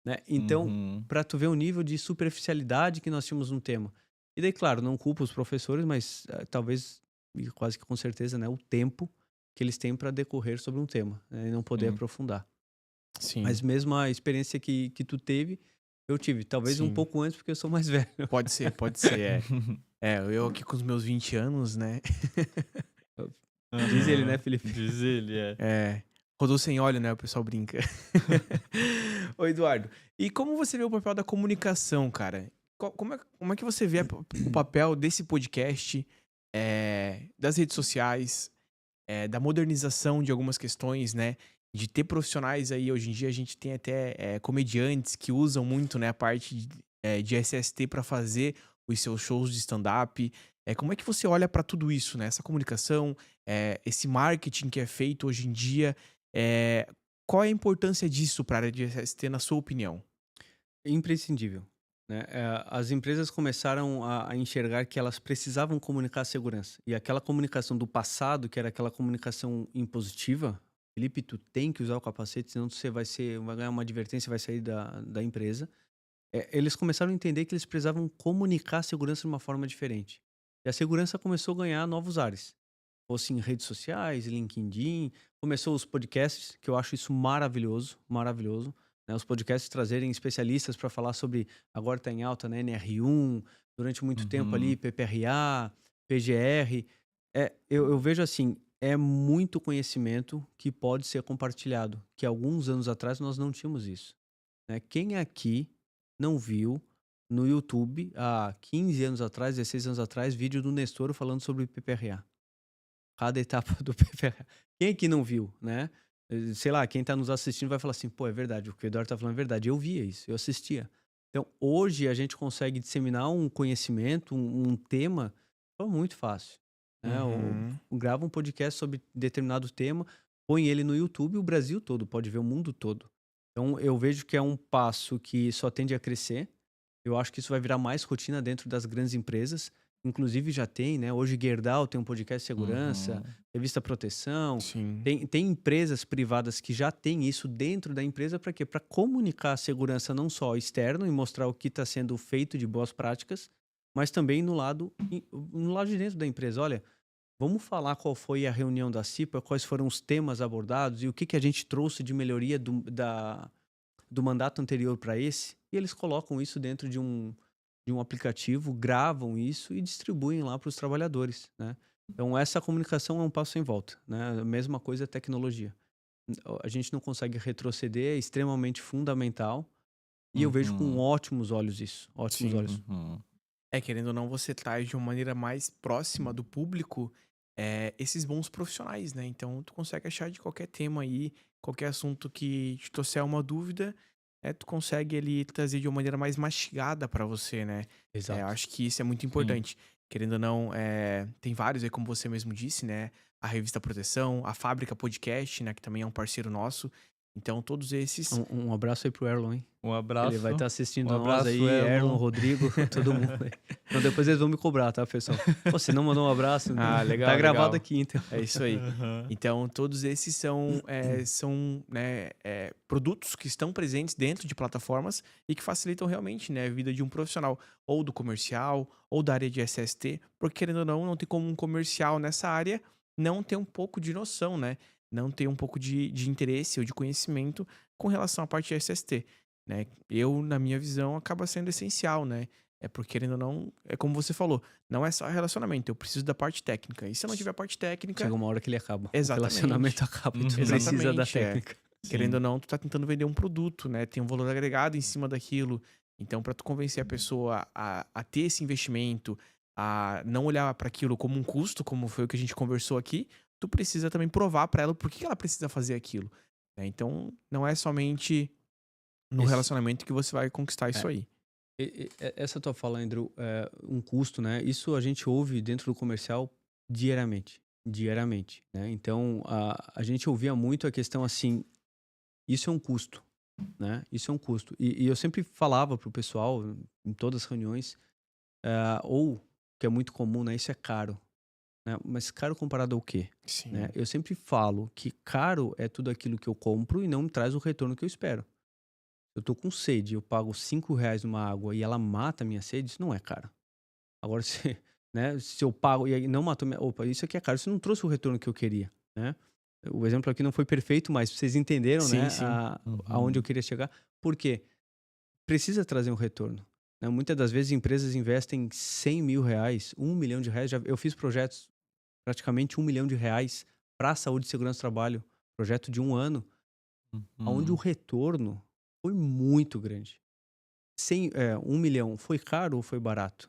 né? Então, Uhum. para tu ver o nível de superficialidade que nós tínhamos no tema. E daí, claro, não culpo os professores, mas talvez, e quase que com certeza, né, o tempo que eles têm para decorrer sobre um tema, né, e não poder Sim. aprofundar. Sim, Mas mesmo a experiência que tu teve, eu tive. Talvez um sim. pouco antes, porque eu sou mais velho. Pode ser, eu aqui com os meus 20 anos, né? Diz ele, Aham. né, Felipe? Diz ele, é. Rodou sem óleo, né? O pessoal brinca. Ô, Eduardo, e como você vê o papel da comunicação, cara? Como é que você vê o papel desse podcast, das redes sociais, da modernização de algumas questões, né? De ter profissionais aí, hoje em dia a gente tem até comediantes que usam muito, né, a parte de SST para fazer os seus shows de stand-up. Como é que você olha para tudo isso, né? Essa comunicação, esse marketing que é feito hoje em dia, é, qual é a importância disso para a área de SST, na sua opinião? Imprescindível, né? As empresas começaram a enxergar que elas precisavam comunicar a segurança. E aquela comunicação do passado, que era aquela comunicação impositiva, Felipe, tu tem que usar o capacete, senão você vai ganhar uma advertência e vai sair da empresa. Eles começaram a entender que eles precisavam comunicar a segurança de uma forma diferente. E a segurança começou a ganhar novos ares. Fosse em redes sociais, LinkedIn, começou os podcasts, que eu acho isso maravilhoso, maravilhoso, né? Os podcasts trazerem especialistas para falar sobre, agora está em alta, né? NR1, durante muito tempo ali, Uhum. PPRA, PGR. Eu vejo assim, é muito conhecimento que pode ser compartilhado, que alguns anos atrás nós não tínhamos isso, né? Quem aqui não viu no YouTube, há 15 anos atrás, 16 anos atrás, vídeo do Nestor falando sobre PPRA? Cada etapa do PPRA. Quem aqui não viu, né? Sei lá, quem tá nos assistindo vai falar assim, pô, é verdade, o que o Eduardo tá falando é verdade. Eu via isso, eu assistia. Então, hoje a gente consegue disseminar um conhecimento, um tema, de forma muito fácil, né? Uhum. Grava um podcast sobre determinado tema, põe ele no YouTube, o Brasil todo pode ver, o mundo todo. Então, eu vejo que é um passo que só tende a crescer. Eu acho que isso vai virar mais rotina dentro das grandes empresas. inclusive já tem, né? Hoje Gerdau tem um podcast de segurança, Revista Proteção. Sim. Tem empresas privadas que já têm isso dentro da empresa para quê? Para comunicar a segurança não só ao externo e mostrar o que está sendo feito de boas práticas, mas também no lado de dentro da empresa. Olha, vamos falar qual foi a reunião da CIPA, quais foram os temas abordados e o que a gente trouxe de melhoria do mandato anterior para esse. E eles colocam isso dentro de um aplicativo, gravam isso e distribuem lá para os trabalhadores, né? Então, essa comunicação é um passo sem volta, né? A mesma coisa é tecnologia. A gente não consegue retroceder, é extremamente fundamental. E eu vejo com ótimos olhos isso. Ótimos Sim. olhos. Querendo ou não, você traz de uma maneira mais próxima do público esses bons profissionais, né? Então, tu consegue achar de qualquer tema aí, qualquer assunto que te trouxer uma dúvida, tu consegue ali trazer de uma maneira mais mastigada pra você, né? Exato. Eu acho que isso é muito importante. Querendo ou não, tem vários aí, como você mesmo disse, né? A Revista Proteção, a Fábrica Podcast, né? Que também é um parceiro nosso. Então, todos esses... Um abraço aí pro Erlon, hein? Um abraço. Ele vai estar assistindo Um nós abraço, aí, Erlon. Erlon, Rodrigo, todo mundo aí. Então depois eles vão me cobrar, tá, pessoal? Pô, você não mandou um abraço? Ah, legal, Tá gravado legal. aqui, então. É isso aí. Então, todos esses são né, produtos que estão presentes dentro de plataformas e que facilitam realmente, né, a vida de um profissional, ou do comercial, ou da área de SST, porque, querendo ou não tem como um comercial nessa área não ter um pouco de noção, né? Não ter um pouco de interesse ou de conhecimento com relação à parte de SST, né? Eu, na minha visão, acaba sendo essencial, né? Porque, querendo ou não, é como você falou, não é só relacionamento, eu preciso da parte técnica. E se eu não tiver a parte técnica... Chega uma hora que ele acaba. Exatamente. O relacionamento acaba, tu precisa da Exatamente, técnica. Querendo ou não, tu tá tentando vender um produto, né? Tem um valor agregado em cima daquilo. Então, pra tu convencer a pessoa a ter esse investimento, a não olhar pra aquilo como um custo, como foi o que a gente conversou aqui, tu precisa também provar pra ela por que ela precisa fazer aquilo, né? Então, não é somente no Esse- relacionamento que você vai conquistar isso aí. Essa tua fala, Andrew, é um custo, né? Isso a gente ouve dentro do comercial diariamente, né? Então, a gente ouvia muito a questão assim, isso é um custo, né? Isso é um custo. E eu sempre falava pro pessoal, em todas as reuniões, ou, que é muito comum, né? Isso é caro, né? Mas caro comparado ao quê? Sim. Né? Eu sempre falo que caro é tudo aquilo que eu compro e não me traz o retorno que eu espero. Eu tô com sede, eu pago R$5 numa água e ela mata a minha sede, isso não é caro. Agora, se eu pago e aí não matou minha... Opa, isso aqui é caro, isso não trouxe o retorno que eu queria, né? O exemplo aqui não foi perfeito, mas vocês entenderam, Sim, né? sim. Aonde eu queria chegar. Por quê? Precisa trazer um retorno, né? Muitas das vezes empresas investem R$100 mil, R$1 milhão. Eu fiz projetos praticamente R$1 milhão para saúde e segurança do trabalho, projeto de 1 ano, onde o retorno foi muito grande. 1 milhão foi caro ou foi barato?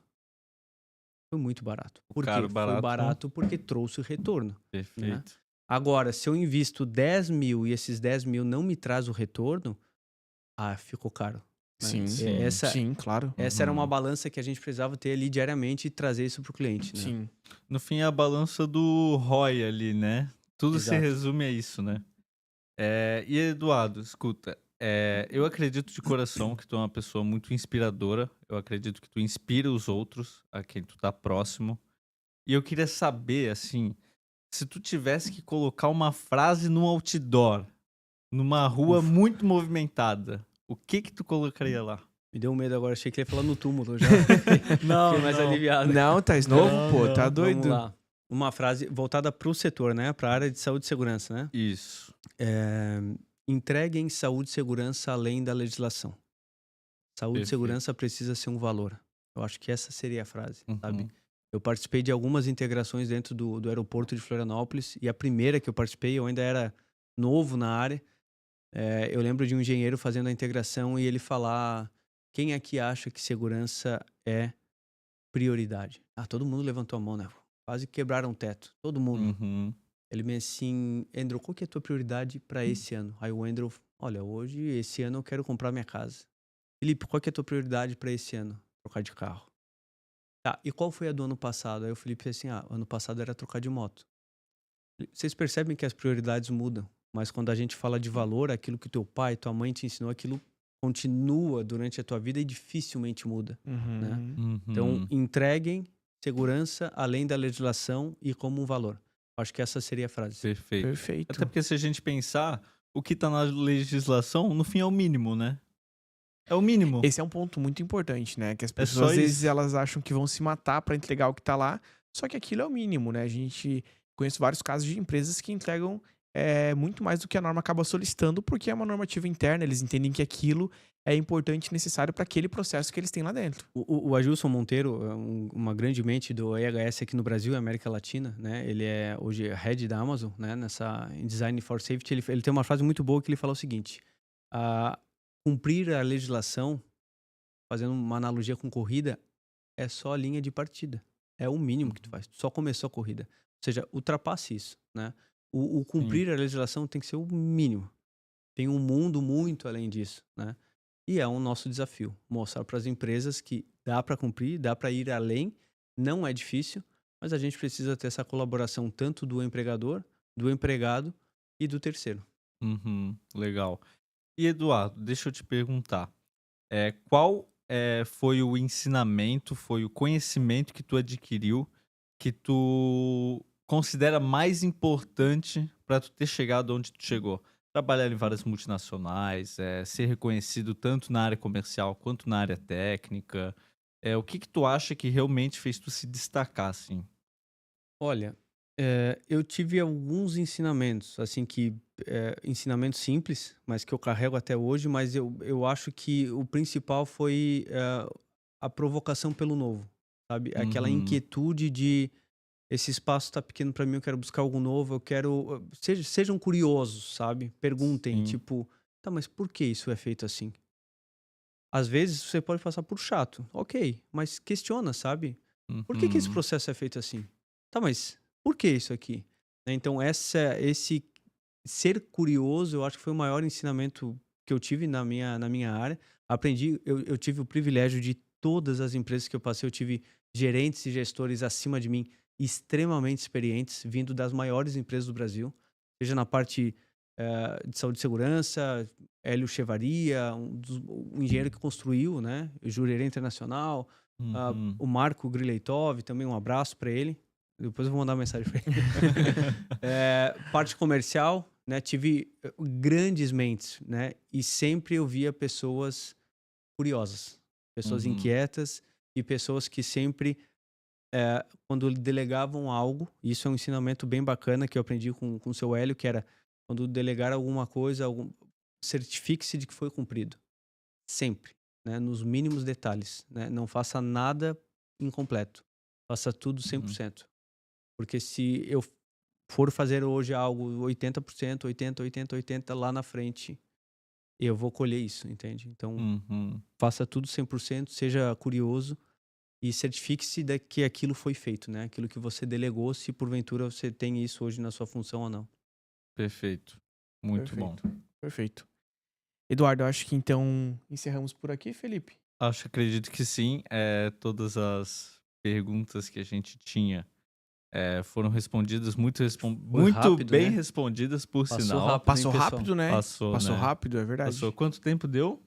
Foi muito barato. Por quê? Caro, Foi barato. barato porque trouxe retorno. Perfeito. Agora, se eu invisto 10 mil e esses 10 mil não me traz o retorno, ficou caro. Né? Sim, Sim, claro. Essa era uma balança que a gente precisava ter ali diariamente e trazer isso pro cliente. Né? Sim. No fim, é a balança do ROI ali, né? Tudo se Exato. resume a isso, né? E Eduardo, escuta, eu acredito de coração que tu é uma pessoa muito inspiradora. Eu acredito que tu inspira os outros, a quem tu tá próximo. E eu queria saber, assim, se tu tivesse que colocar uma frase num outdoor, numa rua muito movimentada, o que tu colocaria lá? Me deu um medo agora, achei que ele ia falar no túmulo já. Não, Fiquei mais aliviado. Não, tá novo, Não, pô, não. tá doido. Vamos lá. Uma frase voltada pro setor, né? Pra área de saúde e segurança, né? Isso. Entreguem saúde e segurança além da legislação. Saúde e Perfeito. segurança precisa ser um valor. Eu acho que essa seria a frase, sabe? Uhum. Eu participei de algumas integrações dentro do aeroporto de Florianópolis e a primeira que eu participei, eu ainda era novo na área. Eu lembro de um engenheiro fazendo a integração e ele falar: quem aqui acha que segurança é prioridade? Todo mundo levantou a mão, né? Quase quebraram o teto. Todo mundo. Uhum. Ele me assim, Andrew, qual que é a tua prioridade para esse ano? Aí o Andrew, olha, esse ano eu quero comprar minha casa. Felipe, qual que é a tua prioridade para esse ano? Trocar de carro. Tá, e qual foi a do ano passado? Aí o Felipe disse assim, ano passado era trocar de moto. Vocês percebem que as prioridades mudam, mas quando a gente fala de valor, aquilo que teu pai, tua mãe te ensinou, aquilo continua durante a tua vida e dificilmente muda. Né? Uhum. Então, entreguem segurança além da legislação e como um valor. Acho que essa seria a frase. Perfeito. Perfeito. Até porque se a gente pensar, o que tá na legislação, no fim é o mínimo, né? É o mínimo. Esse é um ponto muito importante, né? Que as É pessoas, só às vezes, isso. elas acham que vão se matar pra entregar o que tá lá, só que aquilo é o mínimo, né? A gente conhece vários casos de empresas que entregam muito mais do que a norma acaba solicitando, porque é uma normativa interna, eles entendem que aquilo é importante e necessário para aquele processo que eles têm lá dentro. O Agilson Monteiro, é uma grande mente do EHS aqui no Brasil e América Latina, né? Ele é hoje head da Amazon, né? Em Design for Safety. Ele tem uma frase muito boa que ele fala o seguinte: cumprir a legislação, fazendo uma analogia com corrida, é só a linha de partida. É o mínimo que tu faz. Tu só começou a corrida. Ou seja, ultrapasse isso, né? O cumprir a legislação tem que ser o mínimo. Tem um mundo muito além disso, né? E é um nosso desafio, mostrar para as empresas que dá para cumprir, dá para ir além, não é difícil, mas a gente precisa ter essa colaboração tanto do empregador, do empregado e do terceiro. Legal. E Eduardo, deixa eu te perguntar, qual foi o ensinamento, foi o conhecimento que tu adquiriu que tu considera mais importante para tu ter chegado onde tu chegou? Trabalhar em várias multinacionais, ser reconhecido tanto na área comercial quanto na área técnica. O que tu acha que realmente fez tu se destacar, assim? Olha, eu tive alguns ensinamentos, assim, ensinamentos simples, mas que eu carrego até hoje, mas eu acho que o principal foi a provocação pelo novo, sabe? Aquela inquietude de esse espaço tá pequeno para mim, eu quero buscar algo novo, eu quero... Sejam curiosos, sabe? Perguntem, Sim. tipo, tá, mas por que isso é feito assim? Às vezes você pode passar por chato, ok, mas questiona, sabe? Por que esse processo é feito assim? Tá, mas por que isso aqui? Né, então, esse ser curioso, eu acho que foi o maior ensinamento que eu tive na minha área. Aprendi, eu tive o privilégio de todas as empresas que eu passei, eu tive gerentes e gestores acima de mim, extremamente experientes, vindo das maiores empresas do Brasil, seja na parte de saúde e segurança, Hélio Chevaria, um engenheiro que construiu, né? Jurerê Internacional, o Marco Grileitov, também um abraço para ele. Depois eu vou mandar uma mensagem para ele. Parte comercial, né? Tive grandes mentes, né? E sempre eu via pessoas curiosas, pessoas inquietas e pessoas que sempre, quando delegavam algo, isso é um ensinamento bem bacana que eu aprendi com o seu Hélio, que era quando delegar alguma coisa, certifique-se de que foi cumprido. Sempre, né? Nos mínimos detalhes, né? Não faça nada incompleto. Faça tudo 100%. Porque se eu for fazer hoje algo 80%, 80% lá na frente, eu vou colher isso, entende? Então, faça tudo 100%, seja curioso e certifique-se de que aquilo foi feito, né? Aquilo que você delegou, se porventura você tem isso hoje na sua função ou não. Perfeito. Muito bom. Perfeito. Eduardo, eu acho que então encerramos por aqui, Felipe. Acredito que sim. Todas as perguntas que a gente tinha foram respondidas, muito rápido, bem né? respondidas, por Passou sinal. rápido. Passou pessoal? rápido, né? Passou, Passou né? rápido, é verdade. Passou. Quanto tempo deu?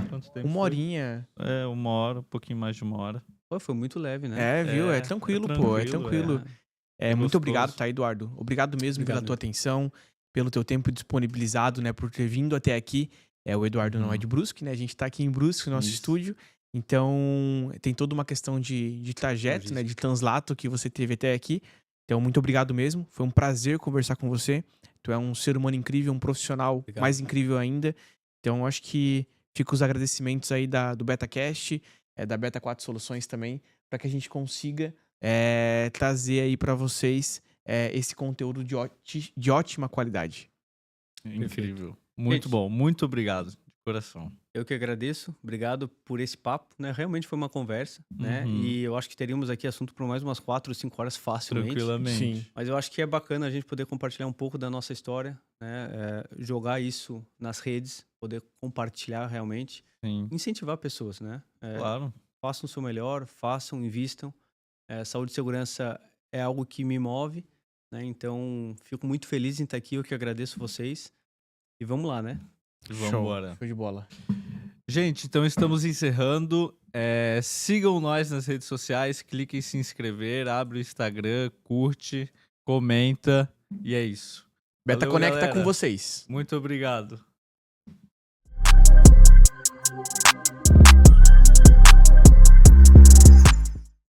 Quanto tempo Uma foi? horinha. 1 hora, um pouquinho mais de 1 hora. Pô, foi muito leve, né? Viu? É tranquilo, pô. É tranquilo. Muito Gostoso. obrigado, tá, Eduardo? Obrigado mesmo pela Obrigado. tua atenção, pelo teu tempo disponibilizado, né? Por ter vindo até aqui. O Eduardo não é de Brusque, né? A gente tá aqui em Brusque, no nosso Isso. estúdio. Então, tem toda uma questão de trajeto, né? De translato que você teve até aqui. Então, muito obrigado mesmo. Foi um prazer conversar com você. Tu é um ser humano incrível, um profissional Obrigado. mais incrível ainda. Então, acho que fica os agradecimentos aí do BetaCast, da Beta 4 Soluções também, para que a gente consiga trazer aí para vocês esse conteúdo de ótima qualidade. Incrível. Muito Gente, bom. Muito obrigado. De coração. Eu que agradeço, obrigado por esse papo, né? Realmente foi uma conversa, né? E eu acho que teríamos aqui assunto por mais umas 4 ou 5 horas facilmente. Tranquilamente. Sim. Mas eu acho que é bacana a gente poder compartilhar um pouco da nossa história, né? Jogar isso nas redes, poder compartilhar realmente, Sim. incentivar pessoas, né? Claro. Façam o seu melhor, façam, invistam. Saúde e segurança é algo que me move, né? Então, fico muito feliz em estar aqui, eu que agradeço vocês. E vamos lá, né? Vamos embora. Show de bola. Gente, então estamos encerrando. Sigam nós nas redes sociais, clique em se inscrever, abre o Instagram, curte, comenta e é isso. Beta Valeu, Conecta galera. com vocês. Muito obrigado.